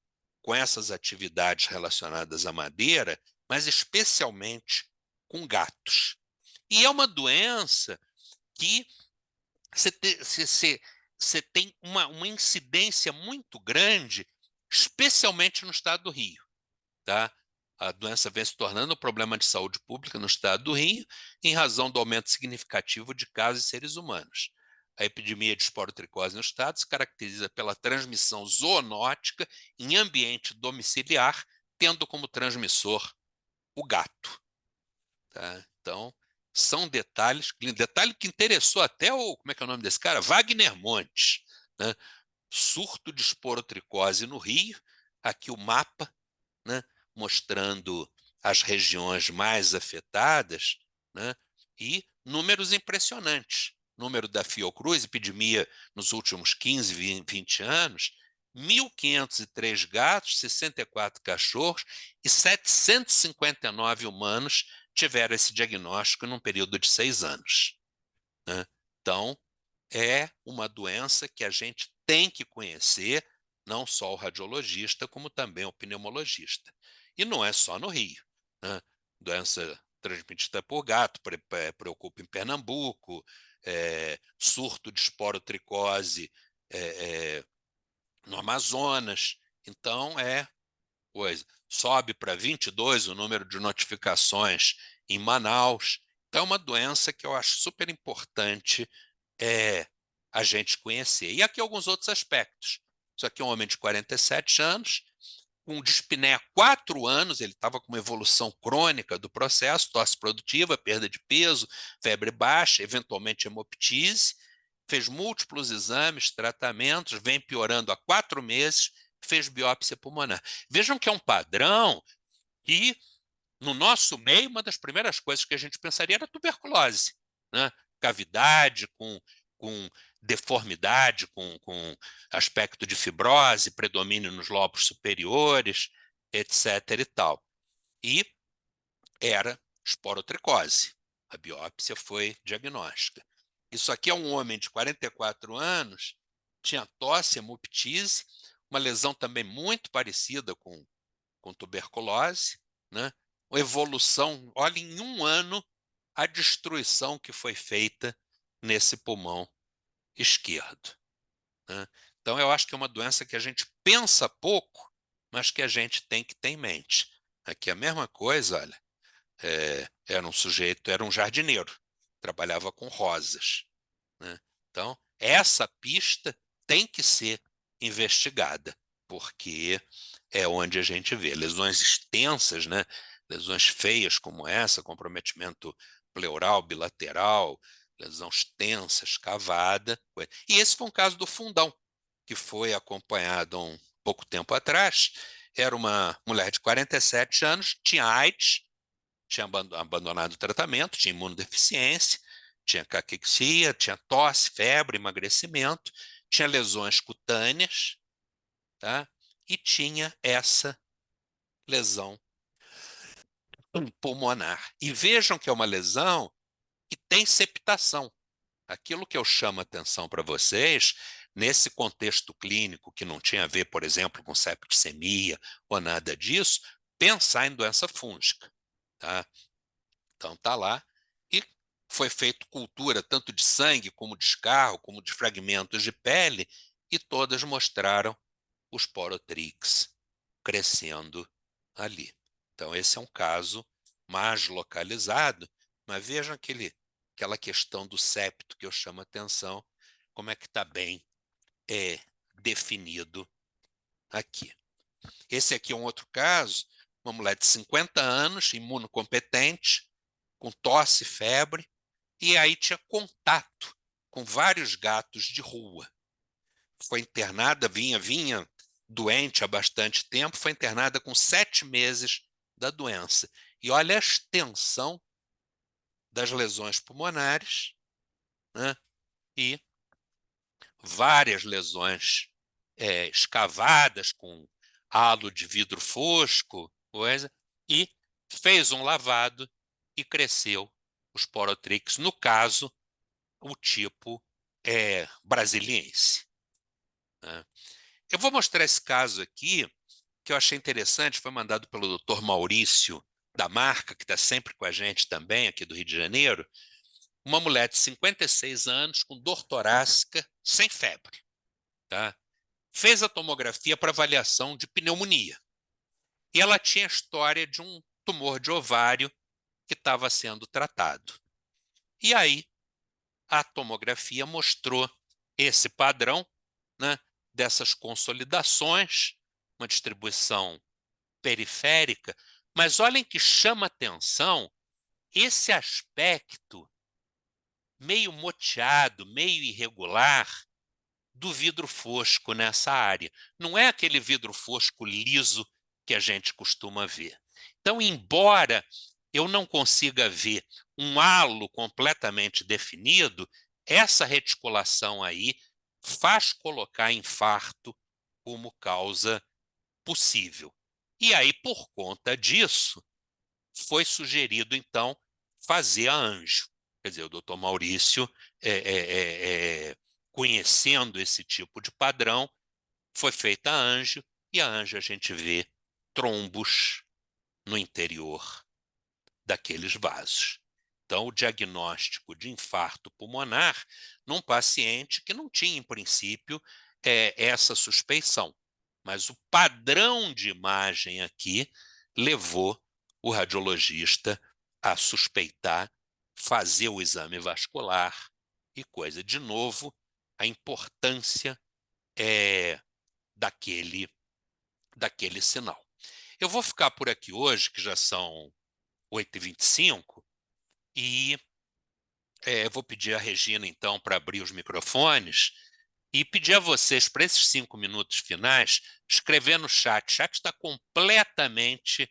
com essas atividades relacionadas à madeira, mas especialmente com gatos. E é uma doença que você tem uma incidência muito grande, especialmente no estado do Rio. Tá? A doença vem se tornando um problema de saúde pública no estado do Rio, em razão do aumento significativo de casos em seres humanos. A epidemia de esporotricose no estado se caracteriza pela transmissão zoonótica em ambiente domiciliar, tendo como transmissor o gato. Tá? Então, são detalhe que interessou até como é que é o nome desse cara? Wagner Montes, né? Surto de esporotricose no Rio, aqui o mapa, né? Mostrando as regiões mais afetadas, né? E números impressionantes. Número da Fiocruz, epidemia nos últimos 15, 20 anos, 1.503 gatos, 64 cachorros e 759 humanos tiveram esse diagnóstico num período de 6 anos. Né? Então, é uma doença que a gente tem que conhecer, não só o radiologista, como também o pneumologista. E não é só no Rio. Né? Doença transmitida por gato, preocupa em Pernambuco, surto de esporotricose no Amazonas. Então, coisa. Sobe para 22 o número de notificações em Manaus. Então, é uma doença que eu acho super importante a gente conhecer. E aqui alguns outros aspectos. Isso aqui é um homem de 47 anos, com dispneia há 4 anos, ele estava com uma evolução crônica do processo, tosse produtiva, perda de peso, febre baixa, eventualmente hemoptise, fez múltiplos exames, tratamentos, vem piorando há 4 meses, fez biópsia pulmonar. Vejam que é um padrão que, no nosso meio, uma das primeiras coisas que a gente pensaria era tuberculose, né? Cavidade com deformidade, com aspecto de fibrose, predomínio nos lobos superiores, etc. e tal. E era esporotricose. A biópsia foi diagnóstica. Isso aqui é um homem de 44 anos, tinha tosse, hemoptise, uma lesão também muito parecida com tuberculose, né? Uma evolução, olha, em 1 ano, a destruição que foi feita nesse pulmão esquerdo. Né? Então, eu acho que é uma doença que a gente pensa pouco, mas que a gente tem que ter em mente. Aqui a mesma coisa, olha, era um jardineiro, trabalhava com rosas. Né? Então, essa pista tem que ser investigada, porque é onde a gente vê lesões extensas, né? Lesões feias como essa, comprometimento pleural, bilateral, lesão extensa, escavada. E esse foi um caso do Fundão, que foi acompanhado há um pouco tempo atrás. Era uma mulher de 47 anos, tinha AIDS, tinha abandonado o tratamento, tinha imunodeficiência, tinha caquexia, tinha tosse, febre, emagrecimento, tinha lesões cutâneas, tá? E tinha essa lesão pulmonar. E vejam que é uma lesão que tem septação. Aquilo que eu chamo a atenção para vocês, nesse contexto clínico que não tinha a ver, por exemplo, com septicemia ou nada disso, pensar em doença fúngica. Tá? Então está lá. E foi feito cultura tanto de sangue, como de escarro, como de fragmentos de pele, e todas mostraram os porotrix crescendo ali. Então, esse é um caso mais localizado, mas vejam aquela questão do septo que eu chamo a atenção, como é que está bem definido aqui. Esse aqui é um outro caso, uma mulher de 50 anos, imunocompetente, com tosse e febre, e aí tinha contato com vários gatos de rua. Foi internada, vinha doente há bastante tempo, foi internada com 7 meses da doença. E olha a extensão das lesões pulmonares, né? E várias lesões escavadas com halo de vidro fosco, coisa, e fez um lavado e cresceu os porotrichos, no caso, o tipo brasiliense. Né? Eu vou mostrar esse caso aqui, que eu achei interessante, foi mandado pelo Dr. Maurício da Marca, que está sempre com a gente também, aqui do Rio de Janeiro, uma mulher de 56 anos, com dor torácica, sem febre. Tá? Fez a tomografia para avaliação de pneumonia. E ela tinha a história de um tumor de ovário que estava sendo tratado. E aí, a tomografia mostrou esse padrão, né, dessas consolidações, uma distribuição periférica, mas olhem que chama atenção esse aspecto meio moteado, meio irregular do vidro fosco nessa área. Não é aquele vidro fosco liso que a gente costuma ver. Então, embora eu não consiga ver um halo completamente definido, essa reticulação aí faz colocar infarto como causa possível. E aí, por conta disso, foi sugerido, então, fazer a anjo. Quer dizer, o doutor Maurício, conhecendo esse tipo de padrão, foi feita a anjo, e a anjo a gente vê trombos no interior daqueles vasos. Então, o diagnóstico de infarto pulmonar num paciente que não tinha, em princípio, essa suspeição. Mas o padrão de imagem aqui levou o radiologista a suspeitar, fazer o exame vascular e coisa. De novo, a importância daquele sinal. Eu vou ficar por aqui hoje, que já são 8h25, e vou pedir a Regina, então, para abrir os microfones e pedir a vocês, para esses 5 minutos finais, escrever no chat. O chat está completamente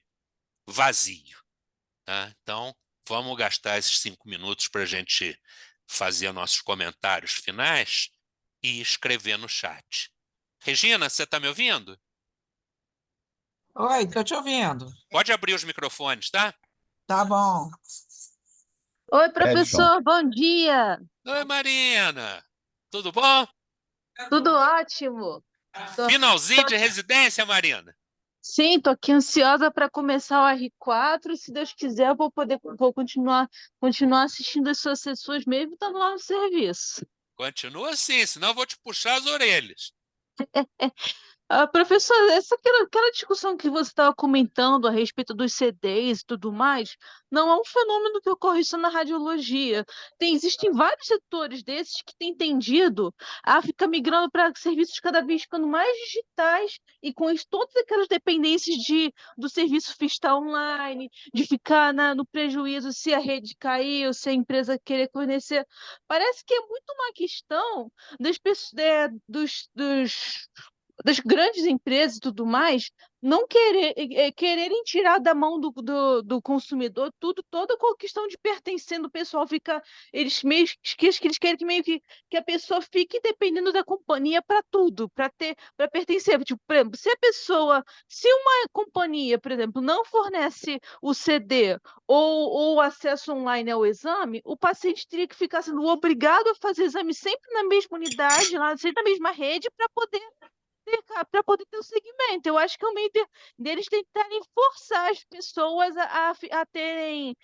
vazio. Tá? Então, vamos gastar esses 5 minutos para a gente fazer nossos comentários finais e escrever no chat. Regina, você está me ouvindo? Oi, estou te ouvindo. Pode abrir os microfones, tá? Tá bom. Oi, professor, bom dia. Oi, Marina. Tudo bom? Tudo ótimo. Finalzinho de residência, Marina? Sim, tô aqui ansiosa para começar o R4. Se Deus quiser, eu vou continuar assistindo as suas sessões, mesmo estando lá no serviço. Continua assim, senão eu vou te puxar as orelhas. Professor, aquela discussão que você estava comentando a respeito dos CDs e tudo mais, não é um fenômeno que ocorre só na radiologia. Existem vários setores desses que têm tendido a ficar migrando para serviços cada vez ficando mais digitais e com isso, todas aquelas dependências do serviço fiscal online, de ficar no prejuízo se a rede cair ou se a empresa querer fornecer. Parece que é muito uma questão das pessoas, das grandes empresas e tudo mais, não quererem tirar da mão do consumidor toda a questão de pertencer do pessoal, eles querem que meio que a pessoa fique dependendo da companhia para tudo, para pertencer. Tipo, por exemplo, se uma companhia, por exemplo, não fornece o CD ou o acesso online ao exame, o paciente teria que ficar sendo obrigado a fazer exame sempre na mesma unidade, sempre na mesma rede, para poder ter o segmento. Eu acho que é o meio deles tentarem forçar as pessoas a terem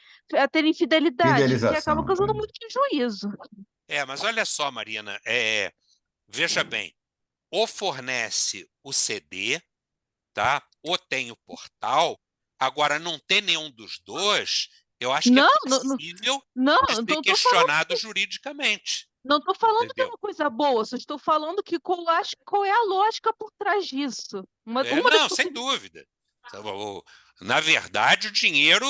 fidelidade, que acaba causando muito prejuízo. Mas olha só, Marina, veja bem, ou fornece o CD, tá? Ou tem o portal. Agora, não ter nenhum dos dois, eu acho que é possível de ser questionado juridicamente. Não estou falando que é uma coisa boa, só estou falando que qual é a lógica por trás disso. Não, sem dúvida. Na verdade, o dinheiro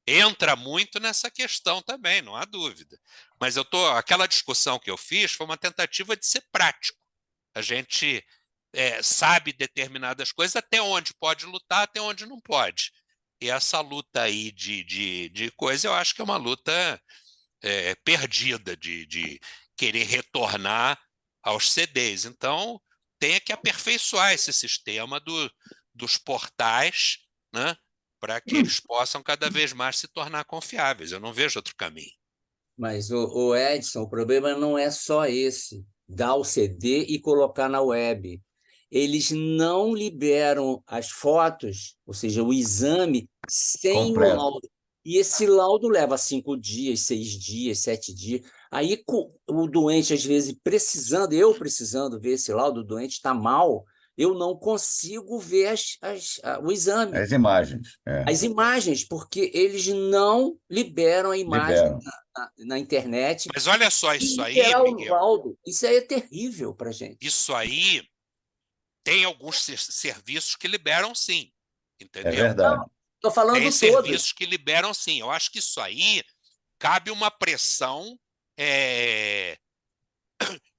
entra muito nessa questão também, não há dúvida. Mas aquela discussão que eu fiz foi uma tentativa de ser prático. A gente sabe determinadas coisas, até onde pode lutar, até onde não pode. E essa luta aí de coisa, eu acho que é uma luta perdida de querer retornar aos CDs. Então, tem que aperfeiçoar esse sistema dos portais, né, para que eles possam cada vez mais se tornar confiáveis. Eu não vejo outro caminho. Mas, o Edson, o problema não é só esse, dar o CD e colocar na web. Eles não liberam as fotos, ou seja, o exame, sem o Completo. laudo. E esse laudo leva 5 dias, 6 dias, 7 dias. Aí o doente, às vezes, eu precisando ver esse laudo, o doente está mal, eu não consigo ver o exame. As imagens. As imagens, porque eles não liberam a imagem Liberam. na internet. Mas olha só isso E aí, liberar o Miguel. laudo. Isso aí é terrível para a gente. Isso aí tem alguns serviços que liberam sim, É entendeu? verdade. Estou falando Tem todos. serviços que liberam sim. Eu acho que isso aí cabe uma pressão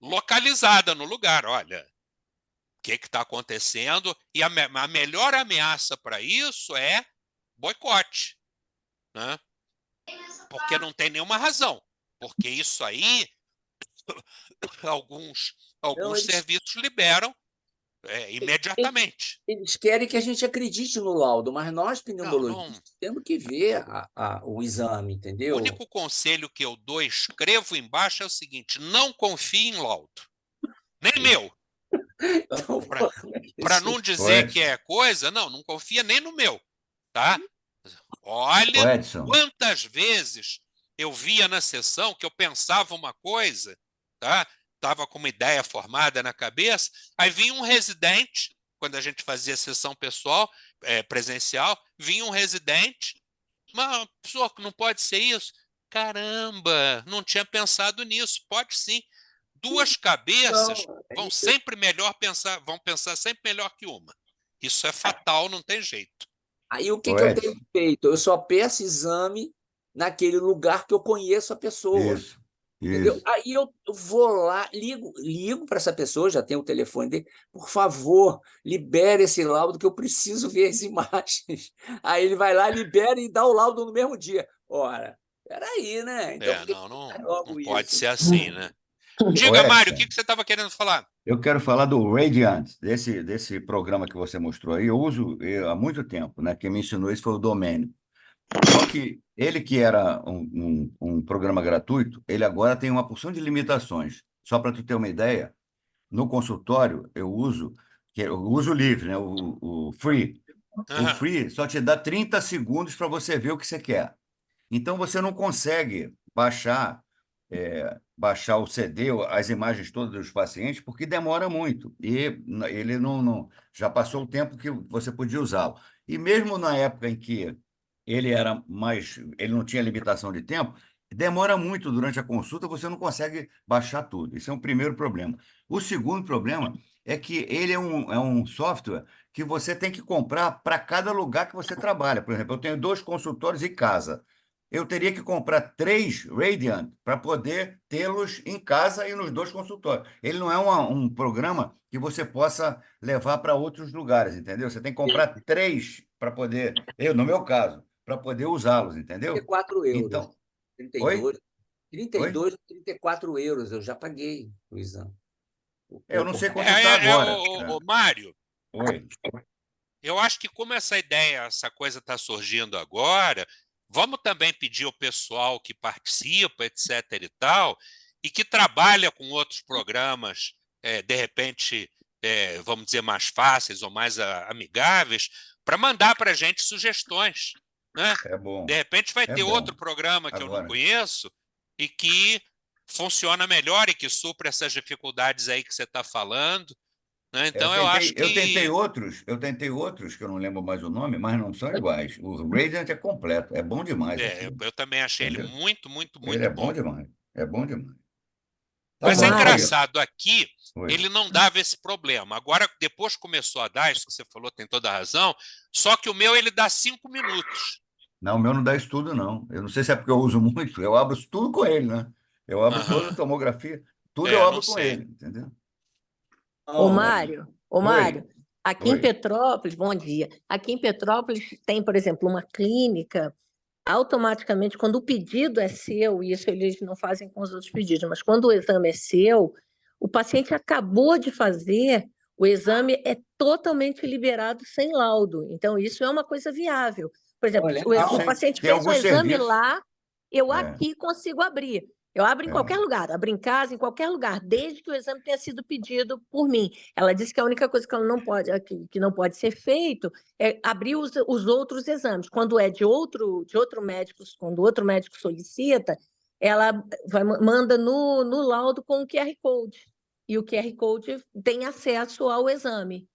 localizada no lugar. Olha, o que está acontecendo? E a melhor ameaça para isso é boicote, né? Porque não tem nenhuma razão. Porque isso aí, alguns Não, eles- serviços liberam imediatamente. Eles querem que a gente acredite no laudo, mas nós, pneumologistas, temos que ver o exame, O entendeu? único conselho que eu dou, escrevo embaixo, é o seguinte: não confie em laudo. Nem meu. Então, Para não dizer Edson. que é coisa, não confia nem no meu. Tá? Ô, Olha Edson, quantas vezes eu via na sessão que eu pensava uma coisa, tá? Estava com uma ideia formada na cabeça, aí vinha um residente, quando a gente fazia sessão pessoal, presencial, vinha um residente, mas pessoa, não pode ser isso? Caramba, não tinha pensado nisso. Pode sim. Duas cabeças vão pensar sempre melhor que uma. Isso é fatal, não tem jeito. Aí o que Ô, eu Edson. tenho feito? Eu só peço exame naquele lugar que eu conheço a pessoa. Isso. Entendeu? Isso. Aí eu vou lá, ligo para essa pessoa, já tenho o telefone dele, por favor, libere esse laudo que eu preciso ver as imagens. Aí ele vai lá, libera e dá o laudo no mesmo dia. Ora, peraí, né? Então, por que Não faz logo pode isso? ser assim, né? Ô, Diga, Mário, o Edson, que você estava querendo falar? eu quero falar do Radiant, desse programa que você mostrou aí. Eu uso há muito tempo, né? Quem me ensinou isso foi o Domênio. Só que ele, que era um programa gratuito, ele agora tem uma porção de limitações. Só para tu ter uma ideia, no consultório eu uso livre, né? O free. O Aham. free só te dá 30 segundos para você ver o que você quer. Então você não consegue baixar o CD, as imagens todas dos pacientes, porque demora muito. E ele já passou o tempo que você podia usá-lo. E mesmo na época em que ele não tinha limitação de tempo, demora muito durante a consulta, você não consegue baixar tudo. Esse é um primeiro problema. O segundo problema é que ele é um software que você tem que comprar para cada lugar que você trabalha. Por exemplo, eu tenho 2 consultórios em casa. Eu teria que comprar 3 Radiant para poder tê-los em casa e nos 2 consultórios. Ele não é um programa que você possa levar para outros lugares, entendeu? Você tem que comprar 3 para poder, no meu caso, para poder usá-los, entendeu? 34 euros. Então, 32, Oi? 32, 34 euros. Eu já paguei o exame. Eu não sei quanto está agora. Mário, Oi. eu acho que como essa coisa está surgindo agora, vamos também pedir ao pessoal que participa, etc. e tal, e que trabalha com outros programas, de repente, vamos dizer, mais fáceis ou mais amigáveis, para mandar para a gente sugestões. Né? É bom. De repente vai ter bom. outro programa que eu não conheço e que funciona melhor e que supra essas dificuldades aí que você está falando. Né? Então, eu acho que... Eu tentei outros, que eu não lembro mais o nome, mas não são iguais. O Radiant é completo, é bom demais. eu também achei ele muito, muito, muito ele é bom. bom demais, é bom demais. Mas Tá é bom, engraçado, aqui Oi. ele não dava esse problema. Agora, depois começou a dar, isso que você falou tem toda a razão, só que o meu ele dá 5 minutos. Não, o meu não dá estudo, não. Eu não sei se é porque eu uso muito, eu abro tudo com ele, né? Eu abro toda a tomografia, tudo eu abro com ele, entendeu? Ô, Mário, Oi. aqui em Petrópolis, bom dia. Aqui em Petrópolis tem, por exemplo, uma clínica, automaticamente, quando o pedido é seu, e isso eles não fazem com os outros pedidos, mas quando o exame é seu, o paciente acabou de fazer, o exame é totalmente liberado sem laudo. Então, isso é uma coisa viável. Por exemplo, Olha, o não. o paciente Tem fez o alguns exame serviços. lá, eu É. aqui consigo abrir. Eu abro em É. qualquer lugar, abro em casa, em qualquer lugar, desde que o exame tenha sido pedido por mim. Ela disse que a única coisa que ela não pode, que não pode ser feito é abrir os outros exames. Quando é de outro médico, quando outro médico solicita, ela manda no laudo com o QR Code. E o QR Code tem acesso ao exame.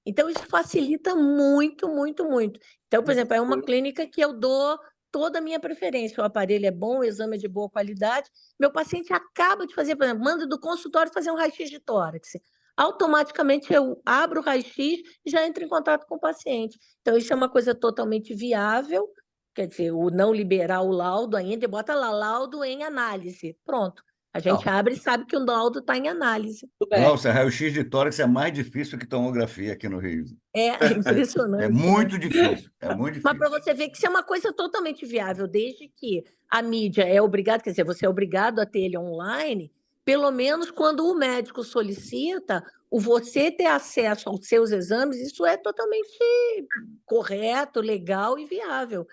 Então, isso facilita muito, muito, muito. Então, por exemplo, é uma clínica que eu dou toda a minha preferência. O aparelho é bom, o exame é de boa qualidade. Meu paciente acaba de fazer, por exemplo, manda do consultório fazer um raio-x de tórax. Automaticamente eu abro o raio-x e já entro em contato com o paciente. Então, isso é uma coisa totalmente viável, quer dizer, o não liberar o laudo ainda, e bota lá, laudo em análise. Pronto. A gente Não. abre e sabe que o laudo está em análise. Tudo bem. Glaucia, raio-x de tórax é mais difícil que tomografia aqui no Rio. É impressionante. É né? muito difícil, é muito Mas para difícil. você ver que isso é uma coisa totalmente viável, desde que a mídia é obrigada, quer dizer, você é obrigado a ter ele online, pelo menos quando o médico solicita, o você ter acesso aos seus exames, isso é totalmente correto, legal e viável.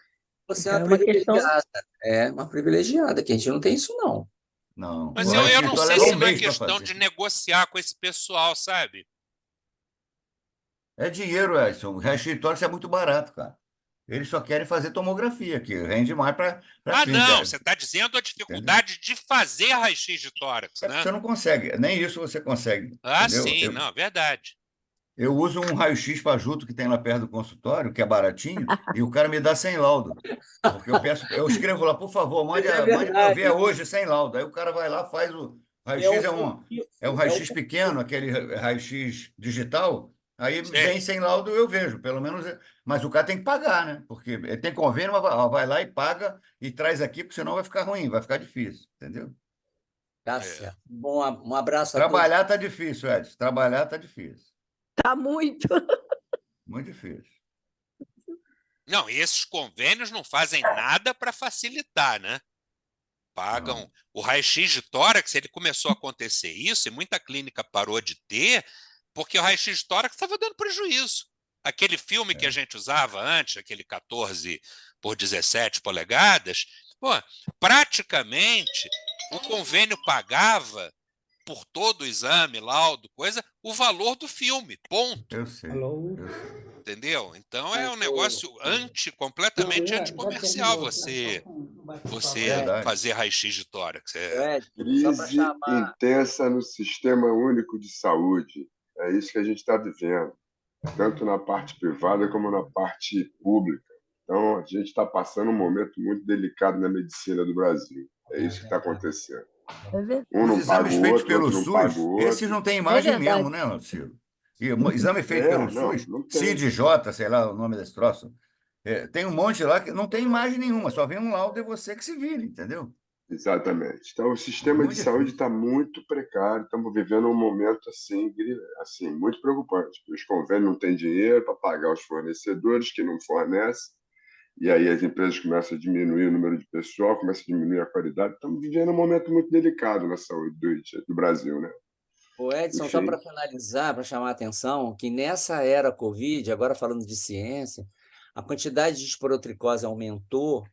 Você Então, é é uma uma questão. privilegiada. É uma privilegiada, que a gente não tem isso, não. Não, Mas o eu raio-x não de tórax sei leva se um não é mês para questão de fazer. negociar com esse pessoal, sabe? É dinheiro, Edson. O raio-x de tórax é muito barato, cara. Eles só querem fazer tomografia, que rende mais para a Ah, não, clínica. você está dizendo a Entendeu? dificuldade de fazer raio-x de tórax, É porque né? você não consegue, nem isso você consegue, Ah, entendeu? sim, não, verdade. Eu uso um raio-x fajuto que tem lá perto do consultório, que é baratinho, e o cara me dá sem laudo. Porque eu escrevo lá, por favor, mande É para eu ver verdade. hoje sem laudo. Aí o cara vai lá, faz o É raio-x, um é um motivo, raio-x pequeno, aquele raio-x digital, aí Sim. vem sem laudo, eu vejo, pelo menos. Mas o cara tem que pagar, né? Porque ele tem convênio, mas vai lá e paga e traz aqui, porque senão vai ficar ruim, vai ficar difícil, entendeu? Tá É. certo. Bom, um abraço a todos. Trabalhar tá difícil, Edson. Trabalhar tá difícil. Tá muito. Muito difícil. Não, e esses convênios não fazem nada para facilitar, né? Pagam Não. o raio-x de tórax, ele começou a acontecer isso, e muita clínica parou de ter, porque o raio-x de tórax estava dando prejuízo. Aquele filme que a gente usava antes, aquele 14 por 17 polegadas, pô, praticamente o convênio pagava por todo o exame, laudo, coisa, o valor do filme, ponto. Eu sei. Alô? Eu sei. Entendeu? Então é um negócio completamente anticomercial você Verdade. fazer raio-x de tórax. É. Ed, só para Crise chamar. intensa no Sistema Único de Saúde. É isso que a gente está vivendo, tanto na parte privada como na parte pública. Então, a gente está passando um momento muito delicado na medicina do Brasil. É isso que está acontecendo. É verdade. Um Os não paga exames o feitos outro, pelo outro não paga SUS, o esses outro. não têm imagem verdade. mesmo, né, Ciro? E o exame feito pelo Não, SUS, não tem. CID-J, sei lá o nome desse troço, tem um monte lá que não tem imagem nenhuma, só vem um laudo e você que se vire, entendeu? Exatamente. Então, o sistema Muito de saúde difícil. está muito precário. Estamos vivendo um momento assim, muito preocupante. Os convênios não têm dinheiro para pagar os fornecedores que não fornecem. E aí as empresas começam a diminuir o número de pessoal, começam a diminuir a qualidade. Estamos vivendo um momento muito delicado na saúde do Brasil, né? O Edson, só Enfim. para finalizar, para chamar a atenção, que nessa era Covid, agora falando de ciência, a quantidade de esporotricose aumentou,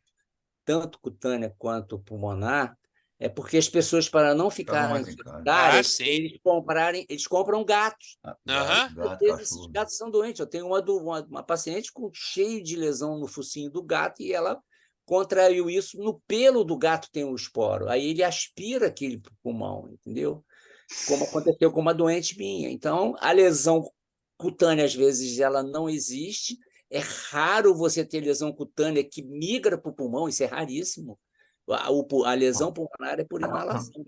tanto cutânea quanto pulmonar, é porque as pessoas, para não Ficava mais ficarem em casa. solitárias, sim. eles compram gatos. Aham. Gato, Às vezes esses cachorro. gatos são doentes. Eu tenho uma paciente cheio de lesão no focinho do gato e ela contraiu isso. No pelo do gato tem um esporo. Aí ele aspira aquele pulmão, entendeu? Como aconteceu com uma doente minha. Então, a lesão cutânea, às vezes, ela não existe. É raro você ter lesão cutânea que migra para o pulmão, isso é raríssimo. A lesão pulmonar é por inalação.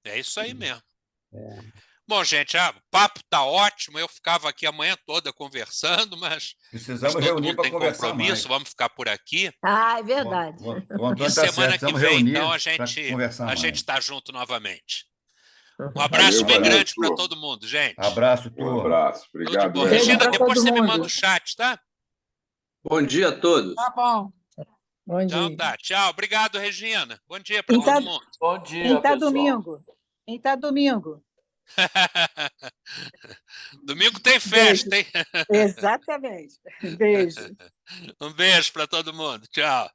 É isso aí mesmo. É. Bom, gente, o papo tá ótimo. Eu ficava aqui a manhã toda conversando, mas Precisamos todo reunir mundo para tem conversar compromisso. mais. Vamos ficar por aqui. Ah, é verdade. O Antônio E está certo, semana que precisamos vem, reunir então, para conversar a gente mais. está junto novamente. Um abraço bem valeu, grande para turma. todo mundo, gente. Abraço, Um turma. abraço. Tudo de Obrigado, bom. Edson. Beijo Regina, pra depois todo você me mundo. manda o chat, tá? Bom dia a todos. Tá bom. Bom Então dia. tá. Tchau. Obrigado, Regina. Bom dia para Em todo tá, mundo. Bom dia, em tá pessoal. domingo. Em tá domingo. Domingo tem Beijo. festa, hein? Exatamente. Beijo. Um beijo para todo mundo. Tchau.